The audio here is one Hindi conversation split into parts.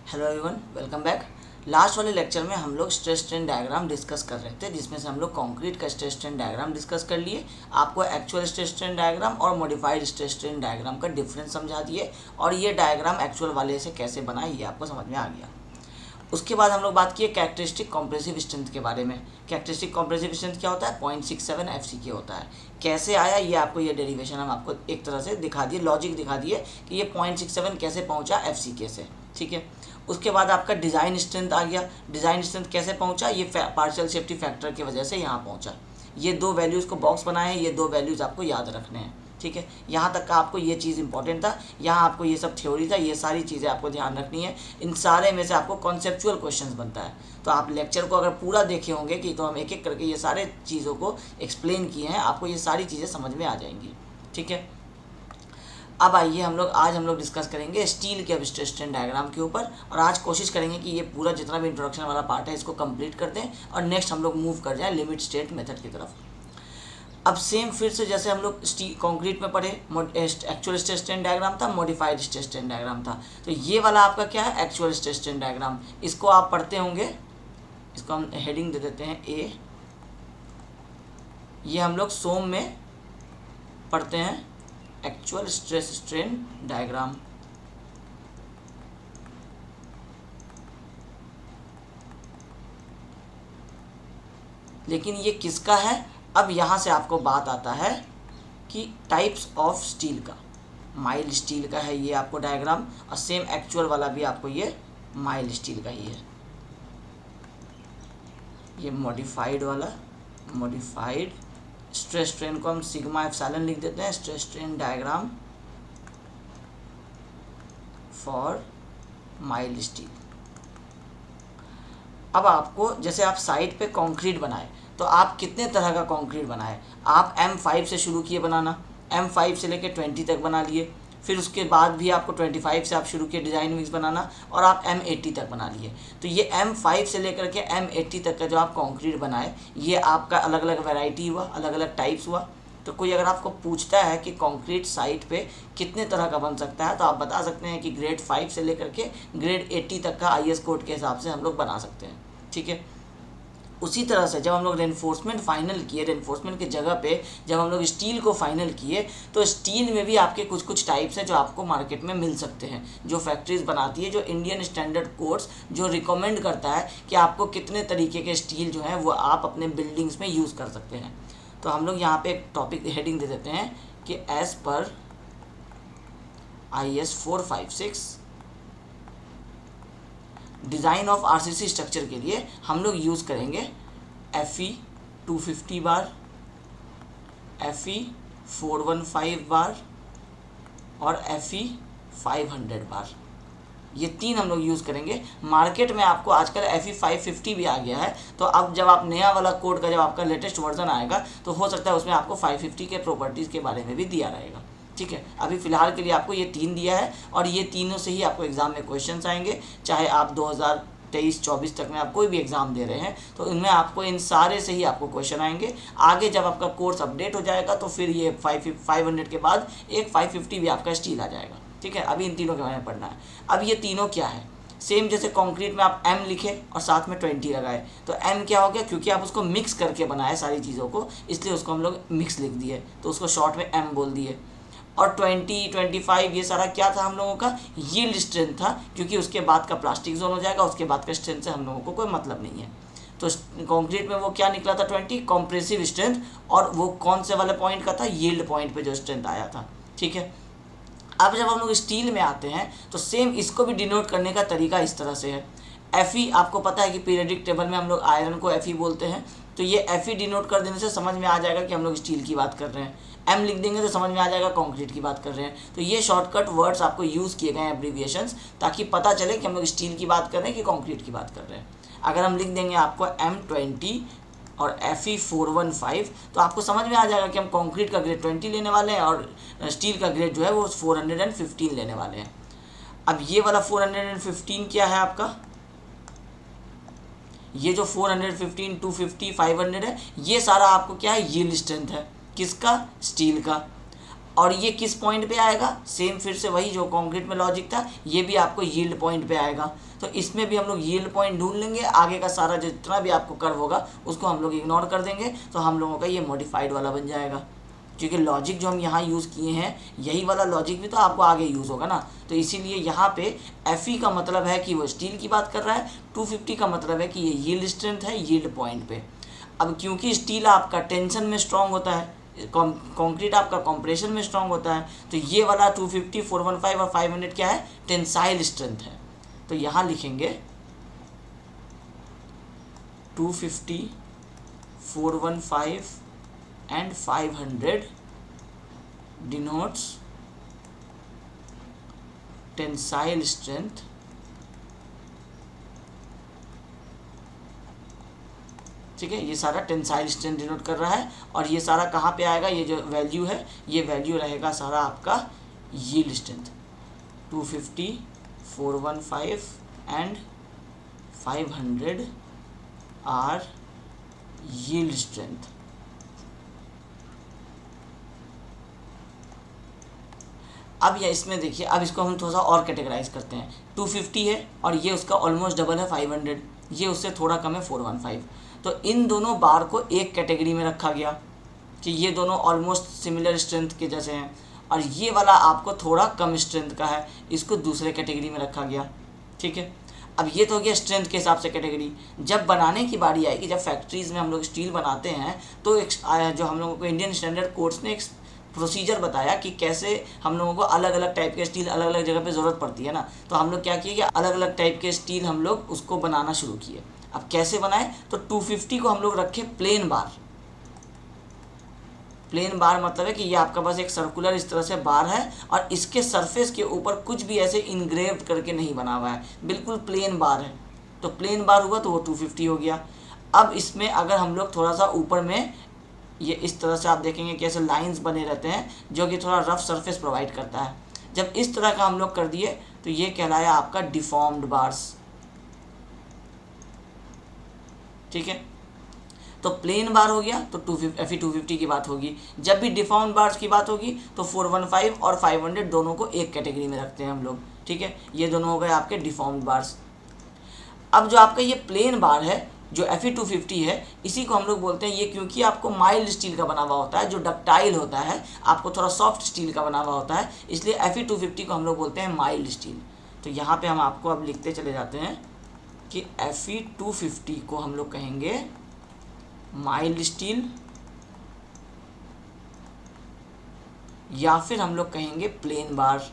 Hello everyone, welcome back. Last वाले लेक्चर में हम लोग स्ट्रेस स्ट्रेन डायग्राम डिस्कस कर रहे थे, जिसमें से हम लोग कंक्रीट का स्ट्रेस स्ट्रेन डायग्राम डिस्कस कर लिए। आपको एक्चुअल स्ट्रेस स्ट्रेन डायग्राम और मॉडिफाइड स्ट्रेस स्ट्रेन डायग्राम का डिफरेंस समझा दिए, और ये डायग्राम एक्चुअल वाले से कैसे बना ये आपको समझ में आ गया। उसके बाद हम लोग बात किए कैरेक्टरिस्टिक कॉम्प्रेसिव स्ट्रेंथ के बारे में। कैरेक्टरिस्टिक कॉम्प्रेसिव स्ट्रेंथ क्या होता है? 0.67 FCK होता है। कैसे आया ये आपको, ये डेरिवेशन हम आपको एक तरह से दिखा दिए, लॉजिक दिखा दिए कि ये 0.67 कैसे पहुंचा FCK से। ठीक है। उसके बाद आपका डिज़ाइन स्ट्रेंथ आ गया। डिज़ाइन स्ट्रेंथ कैसे पहुंचा? ये पार्शियल सेफ्टी फैक्टर की वजह से यहाँ पहुंचा। ये दो वैल्यूज़ को बॉक्स बनाए हैं, ये दो वैल्यूज़ आपको याद रखने हैं। ठीक है, यहाँ तक का आपको ये चीज़ इंपॉर्टेंट था। यहाँ आपको ये सब थ्योरी था, ये सारी चीज़ें आपको ध्यान रखनी है। इन सारे में से आपको कॉन्सेप्चुअल क्वेश्चंस बनता है। तो आप लेक्चर को अगर पूरा देखे होंगे कि तो हम एक एक करके ये सारे चीज़ों को एक्सप्लेन किए हैं, आपको ये सारी चीज़ें समझ में आ जाएंगी। ठीक है। अब आइए आज हम लोग डिस्कस करेंगे स्टील के स्ट्रेस स्ट्रेन डायग्राम के ऊपर, और आज कोशिश करेंगे कि ये पूरा जितना भी इंट्रोडक्शन वाला पार्ट है इसको कंप्लीट कर दें, और नेक्स्ट हम लोग मूव कर जाएं लिमिट स्टेट मेथड की तरफ। अब सेम फिर से जैसे हम लोग कंक्रीट में पढ़े, एक्चुअल स्ट्रेस स्ट्रेन डायग्राम था, मॉडिफाइड स्ट्रेस स्ट्रेन डायग्राम था। तो ये वाला आपका क्या है? Actual stress strain diagram. इसको आप पढ़ते होंगे, इसको हम हेडिंग दे देते हैं ए। ये हम लोग सोम में पढ़ते हैं, एक्चुअल स्ट्रेस स्ट्रेन डायग्राम। लेकिन ये किसका है? अब यहाँ से आपको बात आता है कि टाइप्स ऑफ स्टील का। माइल्ड स्टील का है ये आपको डायग्राम, और सेम एक्चुअल वाला भी आपको ये माइल्ड स्टील का ही है। ये मॉडिफाइड वाला, मॉडिफाइड स्ट्रेस स्ट्रेन को हम सिग्मा एप्सिलॉन लिख देते हैं, stress strain diagram for mild steel. अब आपको जैसे आप साइड पे कंक्रीट बनाए, तो आप कितने तरह का कंक्रीट बनाए? आप M5 से शुरू किए बनाना, M5 से लेकर 20 तक बना लिए। फिर उसके बाद भी आपको 25 से आप शुरू किए डिज़ाइन मिक्स बनाना, और आप M80 तक बना लिए। तो ये M5 से लेकर के M80 तक का जो आप कंक्रीट बनाए, ये आपका अलग अलग वैरायटी हुआ, अलग अलग टाइप्स हुआ। तो कोई अगर आपको पूछता है कि कंक्रीट साइट पे कितने तरह का बन सकता है, तो आप बता सकते हैं कि ग्रेड 5 से लेकर के ग्रेड 80 तक का IS कोड के हिसाब से हम लोग बना सकते हैं। ठीक है। उसी तरह से जब हम लोग रेनफोर्समेंट फाइनल किए, रेनफोर्समेंट की जगह पे जब हम लोग स्टील को फाइनल किए, तो स्टील में भी आपके कुछ कुछ टाइप्स हैं जो आपको मार्केट में मिल सकते हैं, जो फैक्ट्रीज बनाती है, जो इंडियन स्टैंडर्ड कोड्स जो रिकमेंड करता है कि आपको कितने तरीके के स्टील जो है वो आप अपने बिल्डिंग्स में यूज़ कर सकते हैं। तो हम लोग यहाँ पे एक टॉपिक हेडिंग दे देते हैं कि as per IS 456 design of RCC structure के लिए हम लोग यूज़ करेंगे FE 250 बार, FE 415 बार और FE 500 बार। ये तीन हम लोग यूज़ करेंगे। मार्केट में आपको आजकल FE 550 भी आ गया है, तो अब जब आप नया वाला कोड का जब आपका लेटेस्ट वर्जन आएगा, तो हो सकता है उसमें आपको 550 के प्रॉपर्टीज़ के बारे में भी दिया रहेगा। ठीक है। अभी फ़िलहाल के लिए आपको ये तीन दिया है, और ये तीनों से ही आपको एग्ज़ाम में क्वेश्चंस आएंगे। चाहे आप 2023-24 तक में आप कोई भी एग्ज़ाम दे रहे हैं, तो इनमें आपको इन सारे से ही आपको क्वेश्चन आएंगे। आगे जब आपका कोर्स अपडेट हो जाएगा, तो फिर ये 500 के बाद एक 550 भी आपका स्टील आ जाएगा। ठीक है। अभी इन तीनों के बारे में पढ़ना है। अब ये तीनों क्या है? सेम जैसे कंक्रीट में आप M लिखे और साथ में 20 लगाए, तो M क्या हो गया? क्योंकि आप उसको मिक्स करके बनाए सारी चीज़ों को, इसलिए उसको हम लोग मिक्स लिख दिए, तो उसको शॉर्ट में M बोल दिए। और 20, 25 ये सारा क्या था हम लोगों का? यील्ड स्ट्रेंथ था, क्योंकि उसके बाद का प्लास्टिक जोन हो जाएगा, उसके बाद का स्ट्रेंथ से हम लोगों को कोई मतलब नहीं है। तो कंक्रीट में वो क्या निकला था? 20 कॉम्प्रेसिव स्ट्रेंथ, और वो कौन से वाले पॉइंट का था? यील्ड पॉइंट पे जो स्ट्रेंथ आया था। ठीक है। अब जब हम लोग स्टील में आते हैं, तो सेम इसको भी डिनोट करने का तरीका इस तरह से है। FE आपको पता है कि पीरियडिक टेबल में हम लोग आयरन को FE बोलते हैं, तो ये FE डिनोट कर देने से समझ में आ जाएगा कि हम लोग स्टील की बात कर रहे हैं। M लिख देंगे तो समझ में आ जाएगा कंक्रीट की बात कर रहे हैं। तो ये शॉर्टकट वर्ड्स आपको यूज़ किए गए हैं, एब्रीविएशंस, ताकि पता चले कि हम लोग स्टील की बात कर रहे हैं कि कंक्रीट की बात कर रहे हैं। अगर हम लिख देंगे आपको M20 और FE 415, तो आपको समझ में आ जाएगा कि हम कंक्रीट का ग्रेड 20 लेने वाले हैं, और स्टील का ग्रेड जो है वो 415 लेने वाले हैं। अब ये वाला 415 क्या है आपका? ये जो 415, 250, 500 है, ये सारा आपको क्या है? यील्ड स्ट्रेंथ है। किसका? स्टील का। और ये किस पॉइंट पे आएगा, सेम फिर से वही जो कंक्रीट में लॉजिक था, ये भी आपको यील्ड पॉइंट पे आएगा। तो इसमें भी हम लोग यील्ड पॉइंट ढूंढ लेंगे, आगे का सारा जितना भी आपको कर्व होगा उसको हम लोग इग्नोर कर देंगे, तो हम लोगों का ये मॉडिफाइड वाला बन जाएगा। क्योंकि लॉजिक जो हम यहाँ यूज़ किए हैं यही वाला लॉजिक भी तो आपको आगे यूज़ होगा ना, तो इसीलिए यहाँ पे एफ का मतलब है कि वो स्टील की बात कर रहा है, 250 का मतलब है कि ये यील्ड स्ट्रेंथ है यील्ड पॉइंट पे। अब क्योंकि स्टील आपका टेंशन में स्ट्रांग होता है, कंक्रीट आपका कंप्रेशन में स्ट्रांग होता है, तो ये वाला 250, 415 और 500 क्या है, टेंसाइल स्ट्रेंथ है। तो यहाँ लिखेंगे 250, 415 and 500 denotes tensile strength ठीक है, ये सारा टेंसाइल स्ट्रेंथ डिनोट कर रहा है। और ये सारा कहाँ पे आएगा, ये जो वैल्यू है ये वैल्यू रहेगा सारा आपका yield strength. 250, 415 and 500 are yield strength. अब या इसमें देखिए, अब इसको हम थोड़ा सा और कैटेगराइज करते हैं। 250 है और ये उसका ऑलमोस्ट डबल है 500, ये उससे थोड़ा कम है 415। तो इन दोनों बार को एक कैटेगरी में रखा गया कि ये दोनों ऑलमोस्ट सिमिलर स्ट्रेंथ के जैसे हैं, और ये वाला आपको थोड़ा कम स्ट्रेंथ का है, इसको दूसरे कैटेगरी में रखा गया। ठीक है, अब ये तो हो गया स्ट्रेंथ के हिसाब से कैटेगरी। जब बनाने की बारी आएगी, जब फैक्ट्रीज़ में हम लोग स्टील बनाते हैं, तो एक जो हम लोगों को इंडियन स्टैंडर्ड कोड्स ने एक प्रोसीजर बताया कि कैसे हम लोगों को अलग अलग टाइप के स्टील अलग अलग जगह पे ज़रूरत पड़ती है ना, तो हम लोग क्या किए कि अलग अलग टाइप के स्टील हम लोग उसको बनाना शुरू किए। अब कैसे बनाए, तो 250 को हम लोग रखे प्लेन बार। प्लेन बार मतलब है कि ये आपका बस एक सर्कुलर इस तरह से बार है और इसके सरफेस के ऊपर कुछ भी ऐसे इनग्रेव्ड करके नहीं बना हुआ है, बिल्कुल प्लेन बार है। तो प्लेन बार हुआ तो वो 250 हो गया। अब इसमें अगर हम लोग थोड़ा सा ऊपर में ये इस तरह से आप देखेंगे कि ऐसे लाइंस बने रहते हैं जो कि थोड़ा रफ सरफेस प्रोवाइड करता है। जब इस तरह का हम लोग कर दिए तो ये कहलाया आपका डिफॉर्म्ड बार्स। ठीक है, तो प्लेन बार हो गया तो FE 250 की बात होगी। जब भी डिफॉर्म्ड बार्स की बात होगी तो 415 और 500 दोनों को एक कैटेगरी में रखते हैं हम लोग। ठीक है, ये दोनों हो गए आपके डिफॉर्म्ड बार्स। अब जो आपका ये प्लेन बार है जो FE 250 है, इसी को हम लोग बोलते हैं, ये क्योंकि आपको माइल्ड स्टील का बना हुआ होता है, जो डक्टाइल होता है, आपको थोड़ा सॉफ्ट स्टील का बना हुआ होता है, इसलिए FE 250 को हम लोग बोलते हैं माइल्ड स्टील। तो यहाँ पे हम आपको अब लिखते चले जाते हैं कि FE 250 को हम लोग कहेंगे माइल्ड स्टील, या फिर हम लोग कहेंगे प्लेन बार।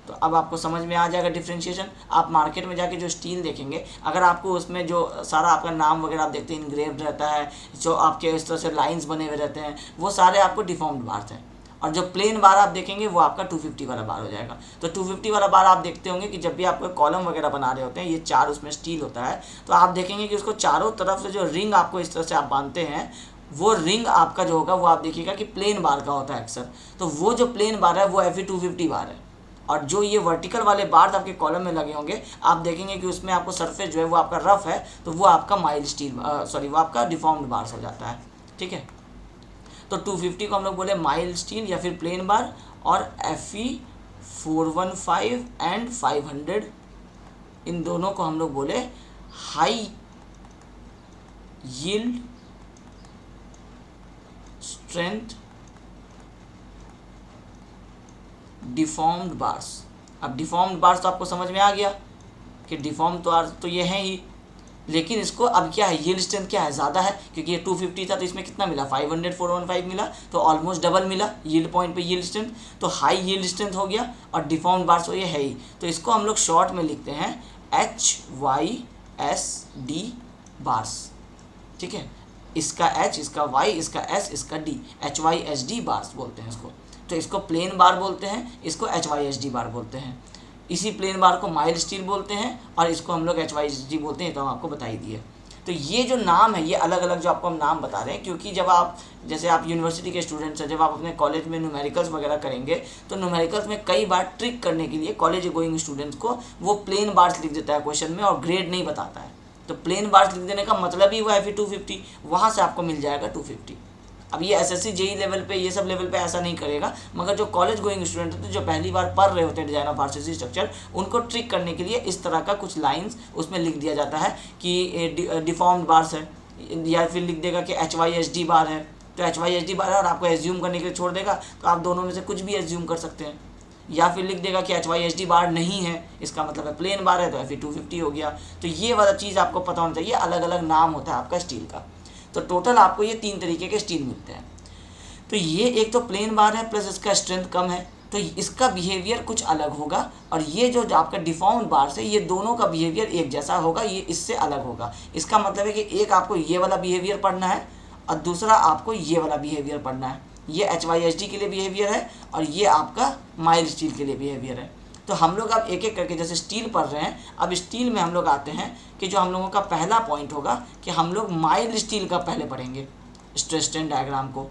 तो अब आपको समझ में आ जाएगा डिफ्रेंशिएशन। आप मार्केट में जाके जो स्टील देखेंगे, अगर आपको उसमें जो सारा आपका नाम वगैरह आप देखते हैं इनग्रेव्ड रहता है, जो आपके इस तरह से लाइंस बने हुए रहते हैं, वो सारे आपको डिफॉर्म्ड बार्स हैं। और जो प्लेन बार आप देखेंगे वो आपका 250 वाला बार हो जाएगा। तो 250 वाला बार आप देखते होंगे कि जब भी आप कोई कॉलम वगैरह बना रहे होते हैं, ये चार उसमें स्टील होता है, तो आप देखेंगे कि उसको चारों तरफ से जो रिंग आपको इस तरह से आप बांधते हैं, वो रिंग आपका जो होगा वो आप देखिएगा कि प्लेन बार का होता है अक्सर। तो वो जो प्लेन बार है वो FE 250 बार है। और जो ये वर्टिकल वाले बार्स आपके कॉलम में लगे होंगे, आप देखेंगे कि उसमें आपको सरफेस जो है वो आपका रफ है, तो वो आपका माइल्ड स्टील वो आपका डिफॉर्म्ड बार्स हो जाता है। ठीक है, तो 250 को हम लोग बोले माइल्ड स्टील या फिर प्लेन बार, और FE 415 एंड 500 इन दोनों को हम लोग बोले high yield strength deformed bars. अब डिफॉर्म्ड बार्स तो आपको समझ में आ गया कि डिफॉर्म तो ये हैं ही, लेकिन इसको अब क्या है, यील्ड स्ट्रेंथ क्या है, ज़्यादा है, क्योंकि ये 250 था तो इसमें कितना मिला, 500 415 मिला, तो ऑलमोस्ट डबल मिला यील्ड पॉइंट पे यील्ड स्ट्रेंथ, तो हाई यील्ड स्ट्रेंथ हो गया। और डिफॉर्म्ड बार्स तो ये है ही, तो इसको हम लोग शॉर्ट में लिखते हैं HYSD बार्स। ठीक है, इसका H, इसका Y, इसका S, इसका D, HYSD बार्स बोलते हैं इसको। तो इसको प्लेन बार बोलते हैं, इसको HYSD बार बोलते हैं। इसी प्लेन बार को माइल्ड स्टील बोलते हैं और इसको हम लोग HYSD बोलते हैं, तो हम आपको बता ही दिए। तो ये जो नाम है, ये अलग अलग जो आपको हम नाम बता रहे हैं, क्योंकि जब आप जैसे आप यूनिवर्सिटी के स्टूडेंट्स हैं, जब आप अपने कॉलेज में न्यूमेरिकल्स वगैरह करेंगे, तो न्यूमेरिकल्स में कई बार ट्रिक करने के लिए कॉलेज गोइंग स्टूडेंट्स को वो प्लेन बार्स लिख देता है क्वेश्चन में और ग्रेड नहीं बताता है। तो प्लेन बार्स लिख देने का मतलब ही वो FE 250, वहाँ से आपको मिल जाएगा 250। अब ये एसएससी जेई लेवल पे ये सब लेवल पे ऐसा नहीं करेगा, मगर जो कॉलेज गोइंग स्टूडेंट होते हैं, जो पहली बार पढ़ रहे होते हैं डिजाइन ऑफ आरसीसी स्ट्रक्चर, उनको ट्रिक करने के लिए इस तरह का कुछ लाइंस उसमें लिख दिया जाता है कि डिफॉर्म्ड बार्स है, या फिर लिख देगा कि HYSD बार है, तो HYSD बार है और आपको एज्यूम करने के लिए छोड़ देगा, तो आप दोनों में से कुछ भी एज्यूम कर सकते हैं। या फिर लिख देगा कि HYSD बार नहीं है, इसका मतलब है प्लेन बार है, तो FE250 हो गया। तो ये वाला चीज़ आपको पता होना चाहिए, अलग अलग नाम होता है आपका स्टील का। तो टोटल आपको ये 3 तरीके के स्टील मिलते हैं। तो ये एक तो प्लेन बार है प्लस इसका स्ट्रेंथ कम है, तो इसका बिहेवियर कुछ अलग होगा। और ये जो आपका डिफॉर्म्ड बार से, ये दोनों का बिहेवियर एक जैसा होगा, ये इससे अलग होगा। इसका मतलब है कि एक आपको ये वाला बिहेवियर पढ़ना है और दूसरा आपको ये वाला बिहेवियर पढ़ना है। ये HYSD के लिए बिहेवियर है और ये आपका माइल्ड स्टील के लिए बिहेवियर है। तो हम लोग अब एक एक करके जैसे स्टील पढ़ रहे हैं, अब स्टील में हम लोग आते हैं कि जो हम लोगों का पहला पॉइंट होगा कि हम लोग माइल्ड स्टील का पहले पढ़ेंगे स्ट्रेस स्ट्रेन डायग्राम को,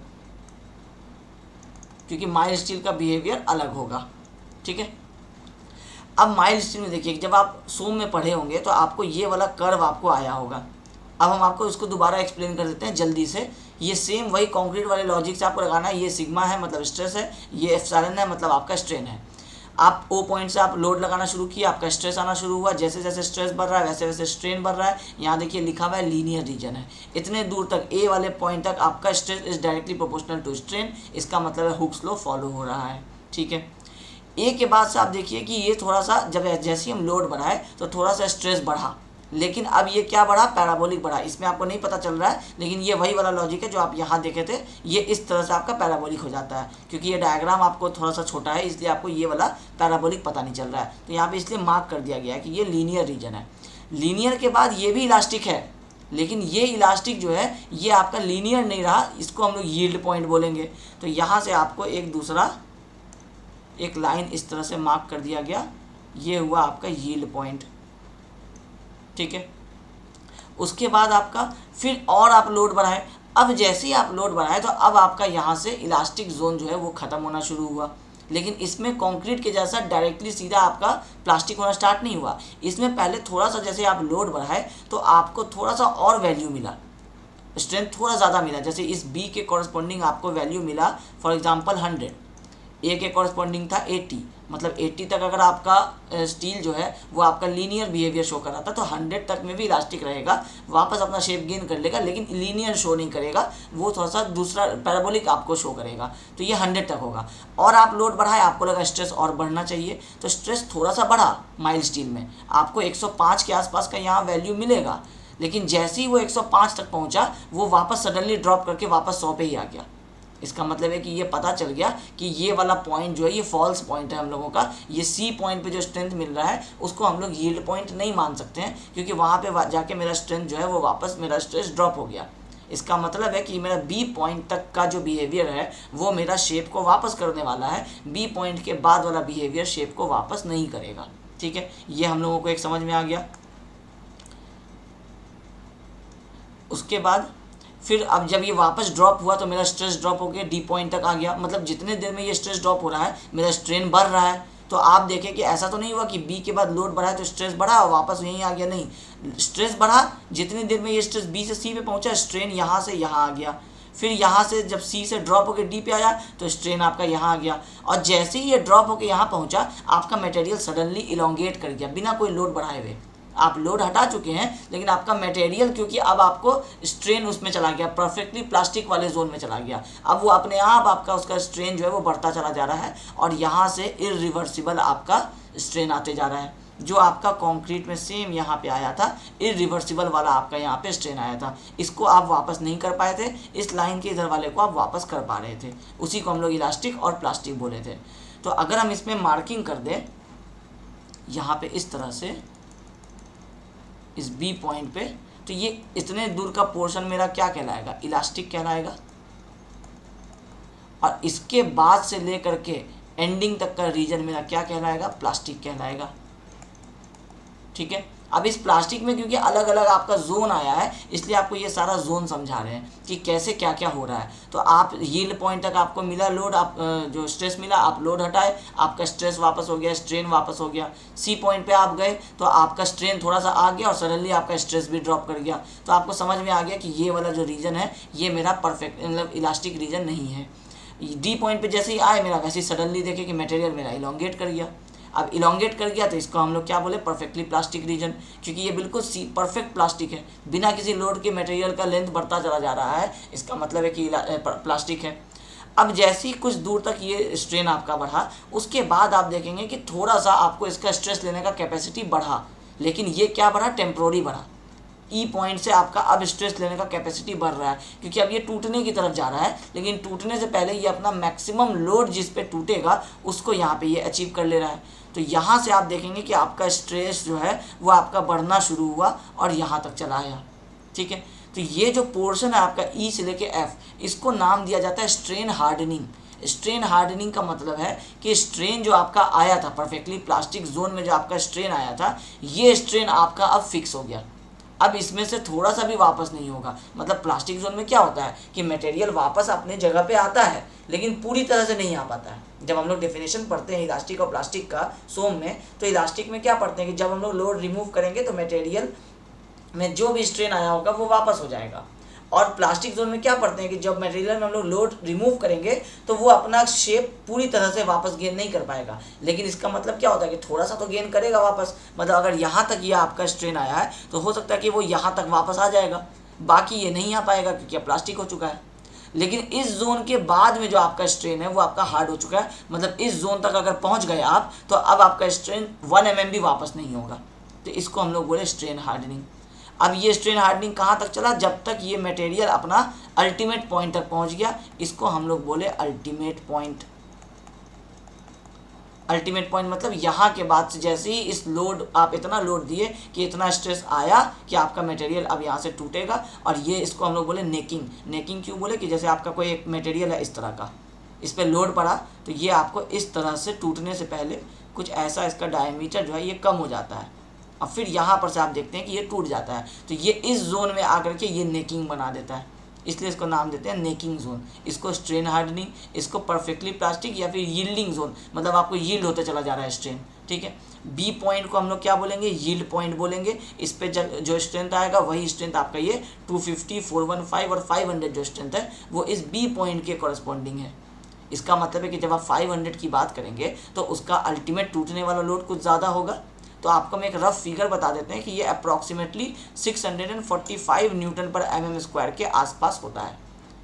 क्योंकि माइल्ड स्टील का बिहेवियर अलग होगा। ठीक है, अब माइल्ड स्टील में देखिए, जब आप सोम में पढ़े होंगे तो आपको ये वाला कर्व आपको आया होगा। अब हम आपको इसको दोबारा एक्सप्लेन कर देते हैं जल्दी से। ये सेम वही कंक्रीट वाले लॉजिक से आपको लगाना है। ये सिग्मा है मतलब स्ट्रेस है, ये एप्सिलॉन है मतलब आपका स्ट्रेन है। आप ओ पॉइंट से आप लोड लगाना शुरू किया, आपका स्ट्रेस आना शुरू हुआ। जैसे जैसे स्ट्रेस बढ़ रहा है वैसे वैसे स्ट्रेन बढ़ रहा है। यहाँ देखिए लिखा हुआ है लीनियर रीजन है, इतने दूर तक ए वाले पॉइंट तक आपका stress is directly proportional to strain. इसका मतलब है हुक्स लॉ फॉलो हो रहा है। ठीक है, ए के बाद से आप देखिए कि ये थोड़ा सा जब जैसे ही हम लोड बढ़ाए तो थोड़ा सा स्ट्रेस बढ़ा, लेकिन अब ये क्या बढ़ा, पैराबोलिक बढ़ा। इसमें आपको नहीं पता चल रहा है, लेकिन ये वही वाला लॉजिक है जो आप यहाँ देखे थे। ये इस तरह से आपका पैराबोलिक हो जाता है, क्योंकि ये डायग्राम आपको थोड़ा सा छोटा है, इसलिए आपको ये वाला पैराबोलिक पता नहीं चल रहा है। तो यहाँ पे इसलिए मार्क कर दिया गया है कि ये लीनियर रीजन है। लीनियर के बाद ये भी इलास्टिक है, लेकिन ये इलास्टिक जो है ये आपका लीनियर नहीं रहा, इसको हम लोग यील्ड पॉइंट बोलेंगे। तो यहाँ से आपको एक दूसरा एक लाइन इस तरह से मार्क कर दिया गया, ये हुआ आपका यील्ड पॉइंट। ठीक है, उसके बाद आपका फिर और आप लोड बढ़ाए। अब जैसे ही आप लोड बढ़ाए तो अब आपका यहाँ से इलास्टिक जोन जो है वो ख़त्म होना शुरू हुआ, लेकिन इसमें कंक्रीट के जैसा डायरेक्टली सीधा आपका प्लास्टिक होना स्टार्ट नहीं हुआ। इसमें पहले थोड़ा सा जैसे आप लोड बढ़ाए तो आपको थोड़ा सा और वैल्यू मिला, स्ट्रेंथ थोड़ा ज़्यादा मिला। जैसे इस बी के कॉरस्पॉन्डिंग आपको वैल्यू मिला फॉर एग्जांपल 100, ए के कॉरस्पॉन्डिंग था 80, मतलब 80 तक अगर आपका स्टील जो है वो आपका लीनियर बिहेवियर शो कर रहा था, तो 100 तक में भी इलास्टिक रहेगा, वापस अपना शेप गेन कर लेगा, लेकिन लीनियर शो नहीं करेगा, वो थोड़ा सा दूसरा पैराबोलिक आपको शो करेगा। तो ये 100 तक होगा। और आप लोड बढ़ाए, आपको लगा स्ट्रेस और बढ़ना चाहिए, तो स्ट्रेस थोड़ा सा बढ़ा माइल्ड स्टील में, आपको 105 के आसपास का यहाँ वैल्यू मिलेगा। लेकिन जैसे ही वो 105 तक पहुँचा वो वापस सडनली ड्रॉप करके वापस 100 पे ही आ गया। इसका मतलब है कि ये पता चल गया कि ये वाला पॉइंट जो है ये फॉल्स पॉइंट है हम लोगों का। ये सी पॉइंट पे जो स्ट्रेंथ मिल रहा है उसको हम लोग यील्ड पॉइंट नहीं मान सकते हैं, क्योंकि वहाँ पे जाके मेरा स्ट्रेंथ जो है वो वापस मेरा स्ट्रेस ड्रॉप हो गया। इसका मतलब है कि मेरा बी पॉइंट तक का जो बिहेवियर है वो मेरा शेप को वापस करने वाला है, बी पॉइंट के बाद वाला बिहेवियर शेप को वापस नहीं करेगा। ठीक है, ये हम लोगों को एक समझ में आ गया। उसके बाद फिर अब जब ये वापस ड्रॉप हुआ तो मेरा स्ट्रेस ड्रॉप हो गया, डी पॉइंट तक आ गया। मतलब जितने देर में ये स्ट्रेस ड्रॉप हो रहा है मेरा स्ट्रेन बढ़ रहा है। तो आप देखें कि ऐसा तो नहीं हुआ कि बी के बाद लोड बढ़ा है तो स्ट्रेस बढ़ा और वापस यहीं आ गया, नहीं, स्ट्रेस बढ़ा, जितनी देर में ये स्ट्रेस बी से सी पे पहुंचा स्ट्रेन यहाँ से यहाँ आ गया, फिर यहाँ से जब सी से ड्रॉप होकर डी पे आया तो स्ट्रेन आपका यहाँ आ गया, और जैसे ही ये ड्रॉप होकर यहाँ पहुँचा आपका मटेरियल सडनली इलोंगेट कर गया बिना कोई लोड बढ़ाए हुए। आप लोड हटा चुके हैं लेकिन आपका मटेरियल, क्योंकि अब आपको स्ट्रेन उसमें चला गया, परफेक्टली प्लास्टिक वाले जोन में चला गया, अब वो अपने आप आपका उसका स्ट्रेन जो है वो बढ़ता चला जा रहा है और यहाँ से इरिवर्सिबल आपका स्ट्रेन आते जा रहा है। जो आपका कंक्रीट में सेम यहाँ पे आया था, इरिवर्सिबल वाला आपका यहाँ पे स्ट्रेन आया था, इसको आप वापस नहीं कर पाए थे, इस लाइन के इधर वाले को आप वापस कर पा रहे थे, उसी को हम लोग इलास्टिक और प्लास्टिक बोले थे। तो अगर हम इसमें मार्किंग कर दें यहाँ पे इस तरह से इस बी पॉइंट पे, तो ये इतने दूर का पोर्शन मेरा क्या कहलाएगा, इलास्टिक कहलाएगा, और इसके बाद से लेकर के एंडिंग तक का रीजन मेरा क्या कहलाएगा, प्लास्टिक कहलाएगा। ठीक है, अब इस प्लास्टिक में क्योंकि अलग अलग आपका जोन आया है, इसलिए आपको ये सारा जोन समझा रहे हैं कि कैसे क्या क्या हो रहा है। तो आप यील्ड पॉइंट तक आपको मिला लोड, आप जो स्ट्रेस मिला आप लोड हटाए, आपका स्ट्रेस वापस हो गया, स्ट्रेन वापस हो गया। सी पॉइंट पे आप गए तो आपका स्ट्रेन थोड़ा सा आ गया और सडनली आपका स्ट्रेस भी ड्रॉप कर गया। तो आपको समझ में आ गया कि ये वाला जो रीजन है ये मेरा परफेक्ट मतलब इलास्टिक रीजन नहीं है। डी पॉइंट पे जैसे ही आए मेरा, वैसे ही सडनली देखे कि मटेरियल मेरा इलोंगेट कर गया। अब इलोंगेट कर गया तो इसको हम लोग क्या बोले, परफेक्टली प्लास्टिक रीजन, क्योंकि ये बिल्कुल परफेक्ट प्लास्टिक है, बिना किसी लोड के मटेरियल का लेंथ बढ़ता चला जा रहा है, इसका मतलब है कि प्लास्टिक है। अब जैसे ही कुछ दूर तक ये स्ट्रेन आपका बढ़ा, उसके बाद आप देखेंगे कि थोड़ा सा आपको इसका स्ट्रेस लेने का कैपेसिटी बढ़ा, लेकिन ये क्या बढ़ा, टेम्प्रोरी बढ़ा। ई पॉइंट से आपका अब स्ट्रेस लेने का कैपेसिटी बढ़ रहा है, क्योंकि अब ये टूटने की तरफ जा रहा है, लेकिन टूटने से पहले ये अपना मैक्सिमम लोड जिस पे टूटेगा उसको यहाँ पे ये अचीव कर ले रहा है। तो यहाँ से आप देखेंगे कि आपका स्ट्रेस जो है वो आपका बढ़ना शुरू हुआ और यहाँ तक चला आया। ठीक है, तो ये जो पोर्शन है आपका ई से लेके एफ, इसको नाम दिया जाता है स्ट्रेन हार्डनिंग। स्ट्रेन हार्डनिंग का मतलब है कि स्ट्रेन जो आपका आया था परफेक्टली प्लास्टिक जोन में, जो आपका स्ट्रेन आया था, ये स्ट्रेन आपका अब फिक्स हो गया। अब इसमें से थोड़ा सा भी वापस नहीं होगा। मतलब प्लास्टिक जोन में क्या होता है कि मटेरियल वापस अपने जगह पे आता है, लेकिन पूरी तरह से नहीं आ पाता है। जब हम लोग डेफिनेशन पढ़ते हैं इलास्टिक और प्लास्टिक का सोम में, तो इलास्टिक में क्या पढ़ते हैं कि जब हम लोग लोड रिमूव करेंगे तो मटेरियल में जो भी स्ट्रेन आया होगा वो वापस हो जाएगा। और प्लास्टिक जोन में क्या पढ़ते हैं कि जब मटेरियल में हम लोग लोड रिमूव करेंगे तो वो अपना शेप पूरी तरह से वापस गेन नहीं कर पाएगा। लेकिन इसका मतलब क्या होता है कि थोड़ा सा तो गेन करेगा वापस। मतलब अगर यहाँ तक ये आपका स्ट्रेन आया है तो हो सकता है कि वो यहाँ तक वापस आ जाएगा, बाकी ये नहीं आ पाएगा क्योंकि अब प्लास्टिक हो चुका है। लेकिन इस जोन के बाद में जो आपका स्ट्रेन है वो आपका हार्ड हो चुका है। मतलब इस जोन तक अगर पहुँच गए आप तो अब आपका स्ट्रेन 1 mm भी वापस नहीं होगा। तो इसको हम लोग बोले स्ट्रेन हार्डनिंग। अब ये स्ट्रेन हार्डनिंग कहाँ तक चला, जब तक ये मटेरियल अपना अल्टीमेट पॉइंट तक पहुँच गया। इसको हम लोग बोले अल्टीमेट पॉइंट। अल्टीमेट पॉइंट मतलब यहाँ के बाद से जैसे ही इस लोड आप इतना लोड दिए कि इतना स्ट्रेस आया कि आपका मटेरियल अब यहाँ से टूटेगा। और ये इसको हम लोग बोले नेकिंग। नेकिंग क्यों बोले कि जैसे आपका कोई एक मटेरियल है इस तरह का, इस पर लोड पड़ा तो ये आपको इस तरह से टूटने से पहले कुछ ऐसा इसका डायमीटर जो है ये कम हो जाता है, और फिर यहाँ पर से आप देखते हैं कि ये टूट जाता है। तो ये इस जोन में आकर के ये नेकिंग बना देता है, इसलिए इसको नाम देते हैं नेकिंग जोन। इसको स्ट्रेन हार्डनिंग, इसको परफेक्टली प्लास्टिक या फिर यील्डिंग जोन, मतलब आपको यील्ड होते चला जा रहा है स्ट्रेन। ठीक है, बी पॉइंट को हम लोग क्या बोलेंगे, यील्ड पॉइंट बोलेंगे। इस पे जो स्ट्रेंथ आएगा वही स्ट्रेंथ आपका ये 250, 415 और 500 जो स्ट्रेंथ है वो इस बी पॉइंट के कॉरस्पॉन्डिंग है। इसका मतलब है कि जब आप 500 की बात करेंगे तो उसका अल्टीमेट टूटने वाला लोड कुछ ज़्यादा होगा। तो आपको मैं एक रफ फिगर बता देते हैं कि ये अप्रॉक्सीमेटली 645 न्यूटन पर mm² के आसपास होता है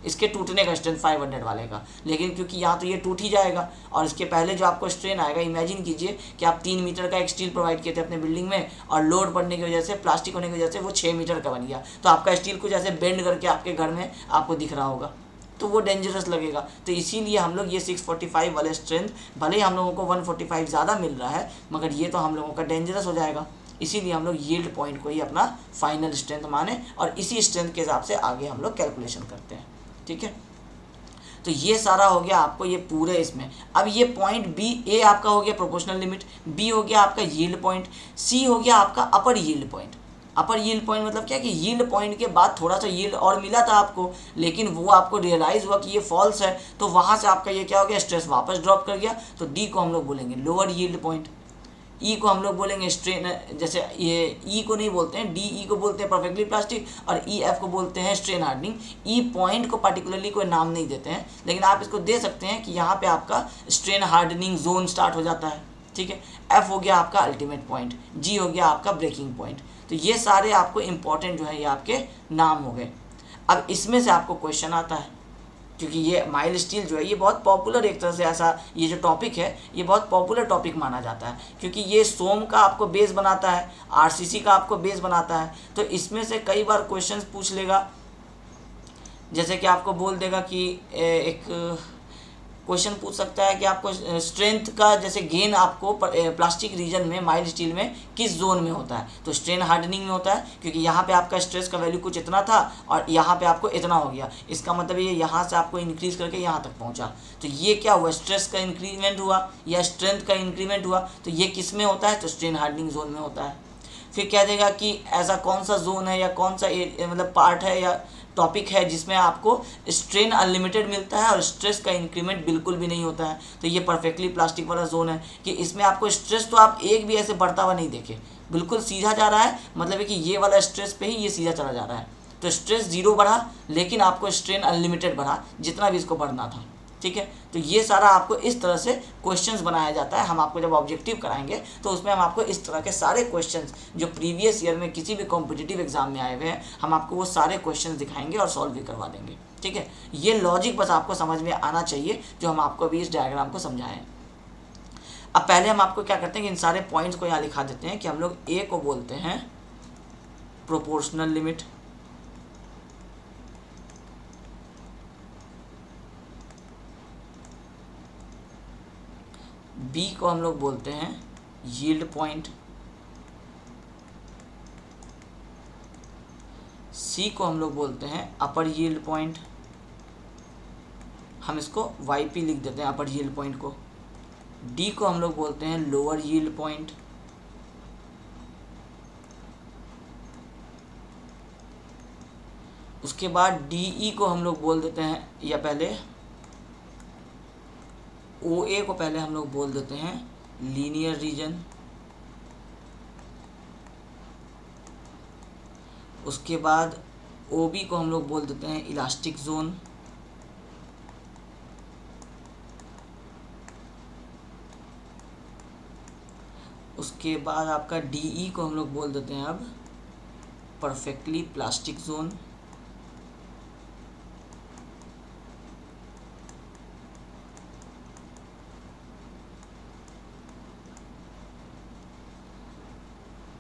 इसके टूटने का स्ट्रेंथ 500 वाले का। लेकिन क्योंकि यहाँ तो ये टूट ही जाएगा और इसके पहले जो आपको स्ट्रेन आएगा, इमेजिन कीजिए कि आप 3 मीटर का एक स्टील प्रोवाइड किए थे अपने बिल्डिंग में, और लोड पड़ने की वजह से, प्लास्टिक होने की वजह से वो 6 मीटर का बन गया। तो आपका स्टील को जैसे बेंड करके आपके घर में आपको दिख रहा होगा, तो वो डेंजरस लगेगा। तो इसीलिए हम लोग ये 645 वाले स्ट्रेंथ, भले ही हम लोगों को 145 ज़्यादा मिल रहा है, मगर ये तो हम लोगों का डेंजरस हो जाएगा। इसीलिए हम लोग यील्ड पॉइंट को ही अपना फाइनल स्ट्रेंथ माने और इसी स्ट्रेंथ के हिसाब से आगे हम लोग कैलकुलेशन करते हैं। ठीक है, तो ये सारा हो गया आपको ये पूरे इसमें। अब ये पॉइंट बी, ए आपका हो गया प्रोपोर्शनल लिमिट, बी हो गया आपका यील्ड पॉइंट, सी हो गया आपका अपर यील्ड पॉइंट। अपर यील्ड पॉइंट मतलब क्या कि यील्ड पॉइंट के बाद थोड़ा सा यील्ड और मिला था आपको, लेकिन वो आपको रियलाइज़ हुआ कि ये फॉल्स है, तो वहाँ से आपका ये क्या हो गया, स्ट्रेस वापस ड्रॉप कर गया। तो डी को हम लोग बोलेंगे लोअर यील्ड पॉइंट, ई को हम लोग बोलेंगे स्ट्रेन, जैसे ये ई को नहीं बोलते हैं, डी ई को बोलते हैं परफेक्टली प्लास्टिक, और ई एफ को बोलते हैं स्ट्रेन हार्डनिंग। ई पॉइंट को पर्टिकुलरली कोई नाम नहीं देते हैं, लेकिन आप इसको दे सकते हैं कि यहाँ पे आपका स्ट्रेन हार्डनिंग जोन स्टार्ट हो जाता है। ठीक है, एफ हो गया आपका अल्टीमेट पॉइंट, जी हो गया आपका ब्रेकिंग पॉइंट। तो ये सारे आपको इंपॉर्टेंट जो है ये आपके नाम हो गए। अब इसमें से आपको क्वेश्चन आता है, क्योंकि ये माइल्ड स्टील जो है ये बहुत पॉपुलर, एक तरह से ऐसा ये जो टॉपिक है ये बहुत पॉपुलर टॉपिक माना जाता है, क्योंकि ये सोम का आपको बेस बनाता है, आरसीसी का आपको बेस बनाता है। तो इसमें से कई बार क्वेश्चंस पूछ लेगा, जैसे कि आपको बोल देगा कि एक क्वेश्चन पूछ सकता है कि आपको स्ट्रेंथ का जैसे गेन आपको प्लास्टिक रीजन में, माइल्ड स्टील में किस जोन में होता है, तो स्ट्रेन हार्डनिंग में होता है, क्योंकि यहाँ पे आपका स्ट्रेस का वैल्यू कुछ इतना था और यहाँ पे आपको इतना हो गया। इसका मतलब ये यहाँ से आपको इंक्रीज करके यहाँ तक पहुँचा, तो ये क्या हुआ, स्ट्रेस का इंक्रीमेंट हुआ या स्ट्रेंथ का इंक्रीमेंट हुआ। तो ये किस में होता है, तो स्ट्रेन हार्डनिंग जोन में होता है। फिर कह देगा कि ऐसा कौन सा जोन है या कौन सा मतलब पार्ट है या टॉपिक है जिसमें आपको स्ट्रेन अनलिमिटेड मिलता है और स्ट्रेस का इंक्रीमेंट बिल्कुल भी नहीं होता है। तो ये परफेक्टली प्लास्टिक वाला जोन है कि इसमें आपको स्ट्रेस तो आप एक भी ऐसे बढ़ता हुआ नहीं देखे, बिल्कुल सीधा जा रहा है, मतलब है कि ये वाला स्ट्रेस पे ही ये सीधा चला जा रहा है। तो स्ट्रेस जीरो बढ़ा लेकिन आपको स्ट्रेन अनलिमिटेड बढ़ा जितना भी इसको बढ़ना था। ठीक है, तो ये सारा आपको इस तरह से क्वेश्चंस बनाया जाता है। हम आपको जब ऑब्जेक्टिव कराएंगे तो उसमें हम आपको इस तरह के सारे क्वेश्चंस जो प्रीवियस ईयर में किसी भी कॉम्पिटिटिव एग्जाम में आए हुए हैं, हम आपको वो सारे क्वेश्चंस दिखाएंगे और सॉल्व भी करवा देंगे। ठीक है, ये लॉजिक बस आपको समझ में आना चाहिए जो हम आपको अभी इस डायग्राम को समझाएं। अब पहले हम आपको क्या करते हैं कि इन सारे पॉइंट्स को यहाँ लिखा देते हैं कि हम लोग ए को बोलते हैं प्रोपोर्शनल लिमिट, बी को हम लोग बोलते हैं यील्ड पॉइंट, सी को हम लोग बोलते हैं अपर यील्ड पॉइंट, हम इसको वाई पी लिख देते हैं अपर यील्ड पॉइंट को, डी को हम लोग बोलते हैं लोअर यील्ड पॉइंट, उसके बाद डी ई को हम लोग बोल देते हैं, या पहले ओ ए को पहले हम लोग बोल देते हैं लीनियर रीजन, उसके बाद ओ बी को हम लोग बोल देते हैं इलास्टिक जोन, उसके बाद आपका डी ई को हम लोग बोल देते हैं अब परफेक्टली प्लास्टिक जोन,